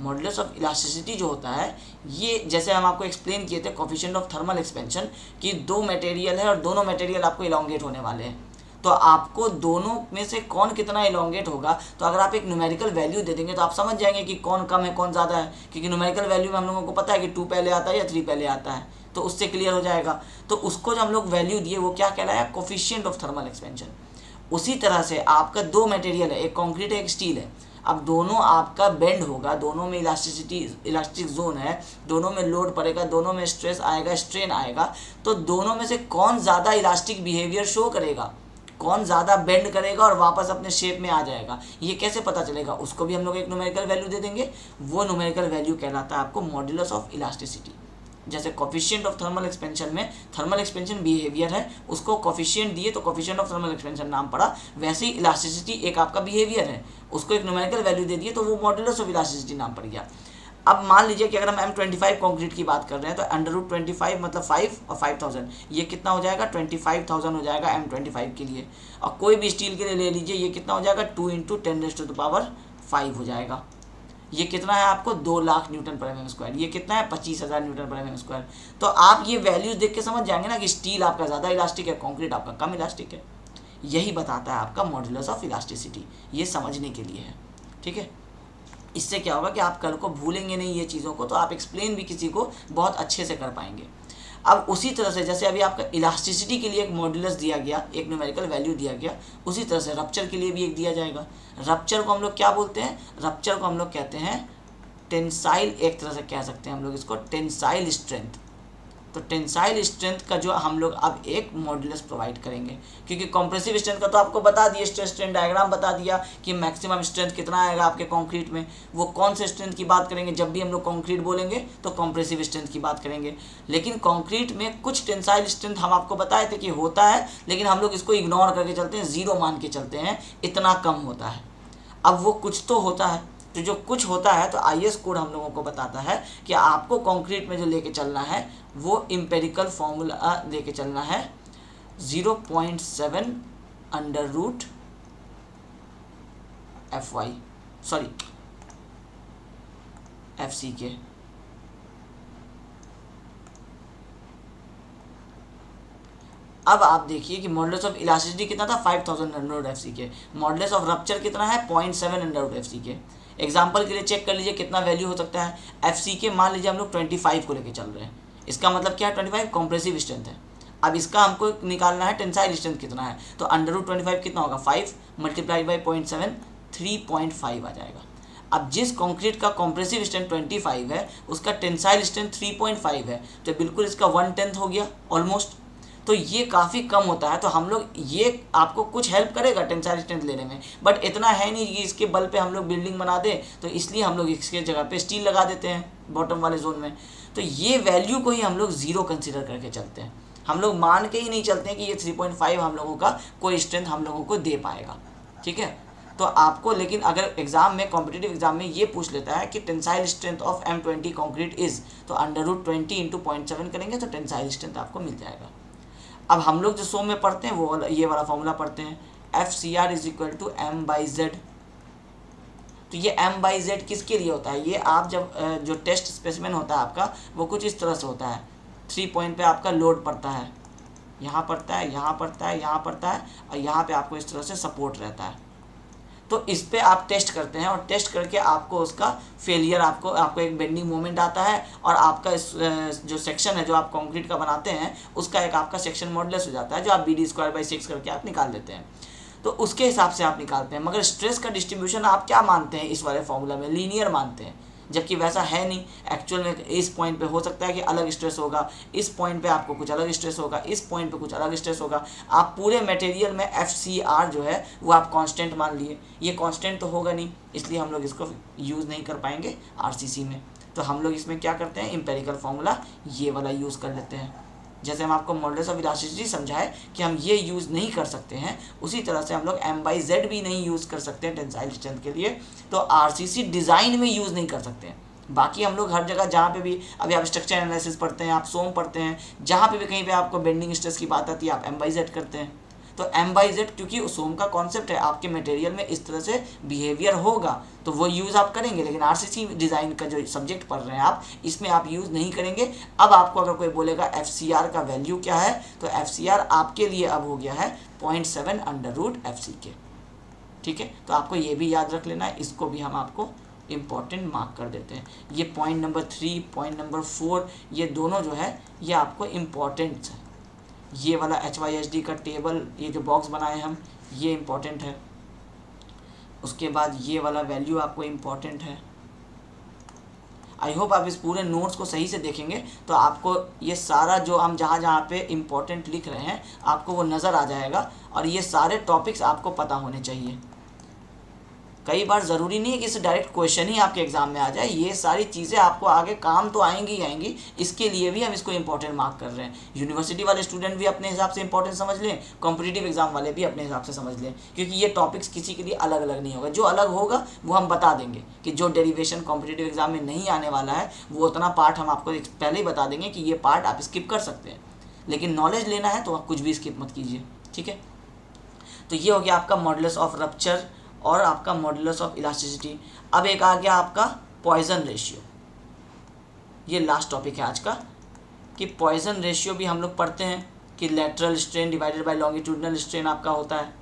मॉडुलस ऑफ इलास्टिसिटी जो होता है, ये जैसे हम आपको एक्सप्लेन किए थे कोफिशिएंट ऑफ थर्मल एक्सपेंशन, कि 2 मटेरियल है और दोनों मटेरियल आपको इलोंगेट होने वाले हैं, तो आपको दोनों में से कौन कितना इलोंगेट होगा, तो अगर आप एक न्यूमेरिकल वैल्यू दे देंगे तो आप समझ जाएंगे कि कौन कम है कौन ज़्यादा है, क्योंकि न्यूमेरिकल वैल्यू में हम लोगों को पता है कि 2 पहले आता है या 3 पहले आता है, तो उससे क्लियर हो जाएगा। तो उसको जो हम लोग वैल्यू दिए वो क्या कहलाया? Coefficient of thermal expansion. उसी तरह से आपका 2 मटेरियल है, एक कॉन्क्रीट है एक स्टील है, अब दोनों आपका बेंड होगा, दोनों में इलास्टिक जोन है, दोनों में लोड पड़ेगा, दोनों में स्ट्रेस आएगा, स्ट्रेन आएगा, तो दोनों में से कौन ज़्यादा इलास्टिक बिहेवियर शो करेगा, कौन ज़्यादा बेंड करेगा और वापस अपने शेप में आ जाएगा, ये कैसे पता चलेगा? उसको भी हम लोग एक न्यूमेरिकल वैल्यू दे देंगे। वो न्यूमेरिकल वैल्यू कहलाता है आपको मॉडुलस ऑफ इलास्टिसिटी। जैसे कोफिशिएंट ऑफ थर्मल एक्सपेंशन में थर्मल एक्सपेंशन बिहेवियर है, उसको कोफिशिएंट दिए तो कोफिशिएंट ऑफ थर्मल एक्सपेंशन नाम पड़ा। वैसे ही इलास्टिसिटी एक आपका बिहेवियर है, उसको एक न्यूमेरिकल वैल्यू दे दिए तो वो मॉडुलस ऑफ इलास्टिसिटी नाम पड़ गया। अब मान लीजिए कि अगर हम M25 कंक्रीट की बात कर रहे हैं, तो √25 मतलब 5 और 5000, ये कितना हो जाएगा? 25000 हो जाएगा M25 के लिए। और कोई भी स्टील के लिए ले लीजिए, ये कितना हो जाएगा? 2 × 10⁵ हो जाएगा। ये कितना है आपको? 2 लाख न्यूटन पर एम स्क्वायर। ये कितना है? 25,000 न्यूटन पर एम स्क्वायर। तो आप ये वैल्यूज देख के समझ जाएंगे ना कि स्टील आपका ज़्यादा इलास्टिक है, कंक्रीट आपका कम इलास्टिक है। यही बताता है आपका मॉडुलस ऑफ इलास्टिसिटी, ये समझने के लिए है। ठीक है, इससे क्या होगा कि आप कल को भूलेंगे नहीं ये चीज़ों को, तो आप एक्सप्लेन भी किसी को बहुत अच्छे से कर पाएंगे। अब उसी तरह से जैसे अभी आपका इलास्टिसिटी के लिए एक मॉडुलस दिया गया, एक न्यूमेरिकल वैल्यू दिया गया, उसी तरह से रप्चर के लिए भी एक दिया जाएगा। रप्चर को हम लोग क्या बोलते हैं? रप्चर को हम लोग कहते हैं टेंसाइल, एक तरह से कह सकते हैं हम लोग इसको टेंसाइल स्ट्रेंथ। तो टेंसाइल स्ट्रेंथ का जो हम लोग अब एक मॉडुलस प्रोवाइड करेंगे, क्योंकि कॉम्प्रेसिव स्ट्रेंथ का तो आपको बता दिए, स्ट्रेस स्ट्रेन डायग्राम बता दिया कि मैक्सिमम स्ट्रेंथ कितना आएगा आपके कंक्रीट में। वो कौन से स्ट्रेंथ की बात करेंगे? जब भी हम लोग कंक्रीट बोलेंगे तो कॉम्प्रेसिव स्ट्रेंथ की बात करेंगे। लेकिन कंक्रीट में कुछ टेंसाइल स्ट्रेंथ हम आपको बताए थे कि होता है, लेकिन हम लोग इसको इग्नोर करके चलते हैं, 0 मान के चलते हैं, इतना कम होता है। अब वो कुछ तो होता है, तो जो कुछ होता है तो IS कोड हम लोगों को बताता है कि आपको कंक्रीट में जो लेके चलना है वो एम्पिरिकल फॉर्मूला लेके चलना है 0.7 अंडर रूट एफ सी के। अब आप देखिए कि मॉडुलस ऑफ इलास्टिसिटी कितना था 5000 अंडर रूट एफ सी के, मॉडुलस ऑफ रप्चर कितना है 0.7 अंडर रूट एफ सी के। एग्जाम्पल के लिए चेक कर लीजिए कितना वैल्यू हो सकता है एफ सी के। मान लीजिए हम लोग 25 को लेके चल रहे हैं, इसका मतलब क्या है 25 कॉम्प्रेसिव स्ट्रेंथ है। अब इसका हमको निकालना है टेंसाइल स्ट्रेंथ कितना है, तो अंडर रूट 25 कितना होगा 5 मल्टीप्लाई बाई 0.7 3.5 आ जाएगा। अब जिस कंक्रीट का कॉम्प्रेसिव स्ट्रेंथ 25 है उसका टेंसाइल स्ट्रेंथ 3.5 है, तो बिल्कुल इसका 1/10 हो गया ऑलमोस्ट। तो ये काफ़ी कम होता है। तो हम लोग ये आपको कुछ हेल्प करेगा टेंसाइल स्ट्रेंथ लेने में, बट इतना है नहीं कि इसके बल पे हम लोग बिल्डिंग बना दें, तो इसलिए हम लोग इसके जगह पे स्टील लगा देते हैं बॉटम वाले जोन में। तो ये वैल्यू को ही हम लोग ज़ीरो कंसिडर करके चलते हैं, हम लोग मान के ही नहीं चलते हैं कि ये 3.5 हम लोगों का कोई स्ट्रेंथ हम लोगों को दे पाएगा। ठीक है, तो आपको लेकिन अगर एग्जाम में कॉम्पिटिटिव एग्जाम में ये पूछ लेता है कि tensile strength of M20 concrete is, तो अंडर रूट 20 इंटू 0.7 करेंगे तो टेंसाइल स्ट्रेंथ आपको मिल जाएगा। अब हम लोग जो सो में पढ़ते हैं वो ये वाला फॉर्मूला पढ़ते हैं, FCR is equal to M/Z। तो ये M/Z किसके लिए होता है, ये आप जब जो टेस्ट स्पेसिमेन होता है आपका वो कुछ इस तरह से होता है, 3 पॉइंट पे आपका लोड पड़ता है, यहाँ पड़ता है, यहाँ पड़ता है, यहाँ पड़ता है, और यहाँ पे आपको इस तरह से सपोर्ट रहता है। तो इस पे आप टेस्ट करते हैं और टेस्ट करके आपको उसका फेलियर आपको एक बेंडिंग मोमेंट आता है, और आपका इस जो सेक्शन है जो आप कंक्रीट का बनाते हैं उसका एक आपका सेक्शन मॉडुलस हो जाता है, जो आप BD²/6 करके आप निकाल देते हैं। तो उसके हिसाब से आप निकालते हैं। मगर स्ट्रेस का डिस्ट्रीब्यूशन आप क्या मानते हैं इस वाले फॉर्मूला में, लीनियर मानते हैं, जबकि वैसा है नहीं। एक्चुअल में इस पॉइंट पे हो सकता है कि अलग स्ट्रेस होगा, इस पॉइंट पे आपको कुछ अलग स्ट्रेस होगा, इस पॉइंट पे कुछ अलग स्ट्रेस होगा। आप पूरे मटेरियल में FCR जो है वो आप कांस्टेंट मान लिए, ये कांस्टेंट तो होगा नहीं, इसलिए हम लोग इसको यूज़ नहीं कर पाएंगे RCC में। तो हम लोग इसमें क्या करते हैं, एम्पेरिकल फार्मूला ये वाला यूज़ कर लेते हैं। जैसे हम आपको मॉडुलस ऑफ इलास्टिसिटी समझाए कि हम ये यूज़ नहीं कर सकते हैं, उसी तरह से हम लोग M/Z भी नहीं यूज़ कर सकते हैं टेंसाइल स्ट्रेंथ के लिए, तो RCC डिज़ाइन में यूज़ नहीं कर सकते हैं। बाकी हम लोग हर जगह जहाँ पे भी, अभी आप स्ट्रक्चर एनालिसिस पढ़ते हैं, आप सोम पढ़ते हैं, जहाँ पे भी कहीं पे आपको बेंडिंग स्ट्रेस की बात आती है आप M/Z करते हैं। तो M/Z क्योंकि सोम का कॉन्सेप्ट है, आपके मटेरियल में इस तरह से बिहेवियर होगा तो वो यूज़ आप करेंगे, लेकिन RCC डिज़ाइन का जो सब्जेक्ट पढ़ रहे हैं आप, इसमें आप यूज़ नहीं करेंगे। अब आपको अगर कोई बोलेगा FCR का वैल्यू क्या है, तो FCR आपके लिए अब हो गया है 0.7 अंडर रूट FC के। ठीक है, तो आपको ये भी याद रख लेना है, इसको भी हम आपको इम्पॉर्टेंट मार्क कर देते हैं। ये पॉइंट नंबर 3, पॉइंट नंबर 4, ये दोनों जो है ये आपको इम्पॉर्टेंट है। ये वाला HYSD का टेबल, ये जो बॉक्स बनाए हम, ये इम्पॉर्टेंट है। उसके बाद ये वाला वैल्यू आपको इम्पॉर्टेंट है। आई होप आप इस पूरे नोट्स को सही से देखेंगे तो आपको ये सारा जो हम जहाँ जहाँ पे इम्पॉर्टेंट लिख रहे हैं आपको वो नज़र आ जाएगा, और ये सारे टॉपिक्स आपको पता होने चाहिए। कई बार ज़रूरी नहीं है कि इसे डायरेक्ट क्वेश्चन ही आपके एग्जाम में आ जाए, ये सारी चीज़ें आपको आगे काम तो आएंगी ही आएंगी, इसके लिए भी हम इसको इंपॉर्टेंट मार्क कर रहे हैं। यूनिवर्सिटी वाले स्टूडेंट भी अपने हिसाब से इंपॉर्टेंट समझ लें, कॉम्पिटिटिव एग्जाम वाले भी अपने हिसाब से समझ लें, क्योंकि ये टॉपिक्स किसी के लिए अलग अलग नहीं होगा। जो अलग होगा वो हम बता देंगे कि जो डेरिवेशन कॉम्पिटिटिव एग्जाम में नहीं आने वाला है वो उतना पार्ट हम आपको पहले ही बता देंगे कि ये पार्ट आप स्किप कर सकते हैं, लेकिन नॉलेज लेना है तो आप कुछ भी स्किप मत कीजिए। ठीक है, तो ये हो गया आपका मॉडुलस ऑफ रप्चर और आपका मॉडुलस ऑफ इलास्टिसिटी। अब एक आ गया आपका पॉइजन रेशियो, ये लास्ट टॉपिक है आज का, कि पॉइजन रेशियो भी हम लोग पढ़ते हैं कि lateral strain divided by longitudinal strain आपका होता है।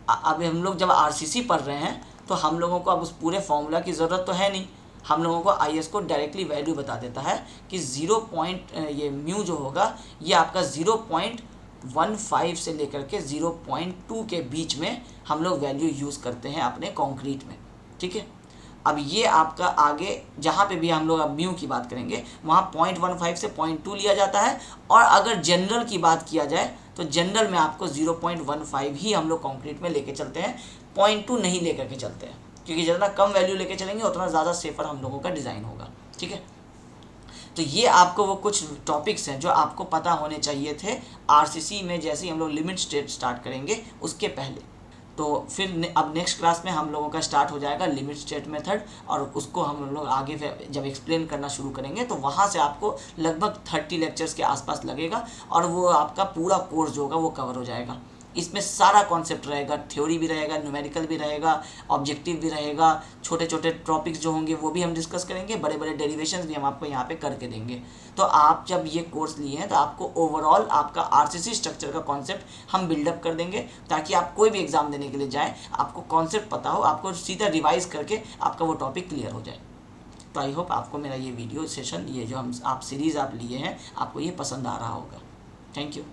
अब हम लोग जब RCC पढ़ रहे हैं तो हम लोगों को अब उस पूरे फॉर्मूला की ज़रूरत तो है नहीं, हम लोगों को IS को डायरेक्टली वैल्यू बता देता है कि ये म्यू जो होगा ये आपका 0.15 से लेकर के 0.2 के बीच में हम लोग वैल्यू यूज़ करते हैं अपने कंक्रीट में। ठीक है, अब ये आपका आगे जहाँ पे भी हम लोग अब म्यू की बात करेंगे वहाँ 0.15 से 0.2 लिया जाता है, और अगर जनरल की बात किया जाए तो जनरल में आपको 0.15 ही हम लोग कंक्रीट में लेके चलते हैं, 0.2 नहीं लेकर के चलते हैं, क्योंकि जितना कम वैल्यू लेके चलेंगे उतना ज़्यादा सेफर हम लोगों का डिज़ाइन होगा। ठीक है, तो ये आपको वो कुछ टॉपिक्स हैं जो आपको पता होने चाहिए थे RCC में, जैसे ही हम लोग लिमिट स्टेट स्टार्ट करेंगे उसके पहले। तो फिर अब नेक्स्ट क्लास में हम लोगों का स्टार्ट हो जाएगा लिमिट स्टेट मेथड, और उसको हम लोग आगे जब एक्सप्लेन करना शुरू करेंगे तो वहाँ से आपको लगभग 30 लेक्चर्स के आसपास लगेगा, और वो आपका पूरा कोर्स जो होगा वो कवर हो जाएगा। इसमें सारा कॉन्सेप्ट रहेगा, थ्योरी भी रहेगा, न्यूमेरिकल भी रहेगा, ऑब्जेक्टिव भी रहेगा, छोटे छोटे टॉपिक्स जो होंगे वो भी हम डिस्कस करेंगे, बड़े बड़े डेरिवेशंस भी हम आपको यहाँ पे करके देंगे। तो आप जब ये कोर्स लिए हैं तो आपको ओवरऑल आपका आरसीसी स्ट्रक्चर का कॉन्सेप्ट हम बिल्डअप कर देंगे, ताकि आप कोई भी एग्जाम देने के लिए जाएँ आपको कॉन्सेप्ट पता हो, आपको सीधा रिवाइज करके आपका वो टॉपिक क्लियर हो जाए। तो आई होप आपको मेरा ये वीडियो सेशन, ये जो हम आप सीरीज़ आप लिए हैं, आपको ये पसंद आ रहा होगा। Thank you.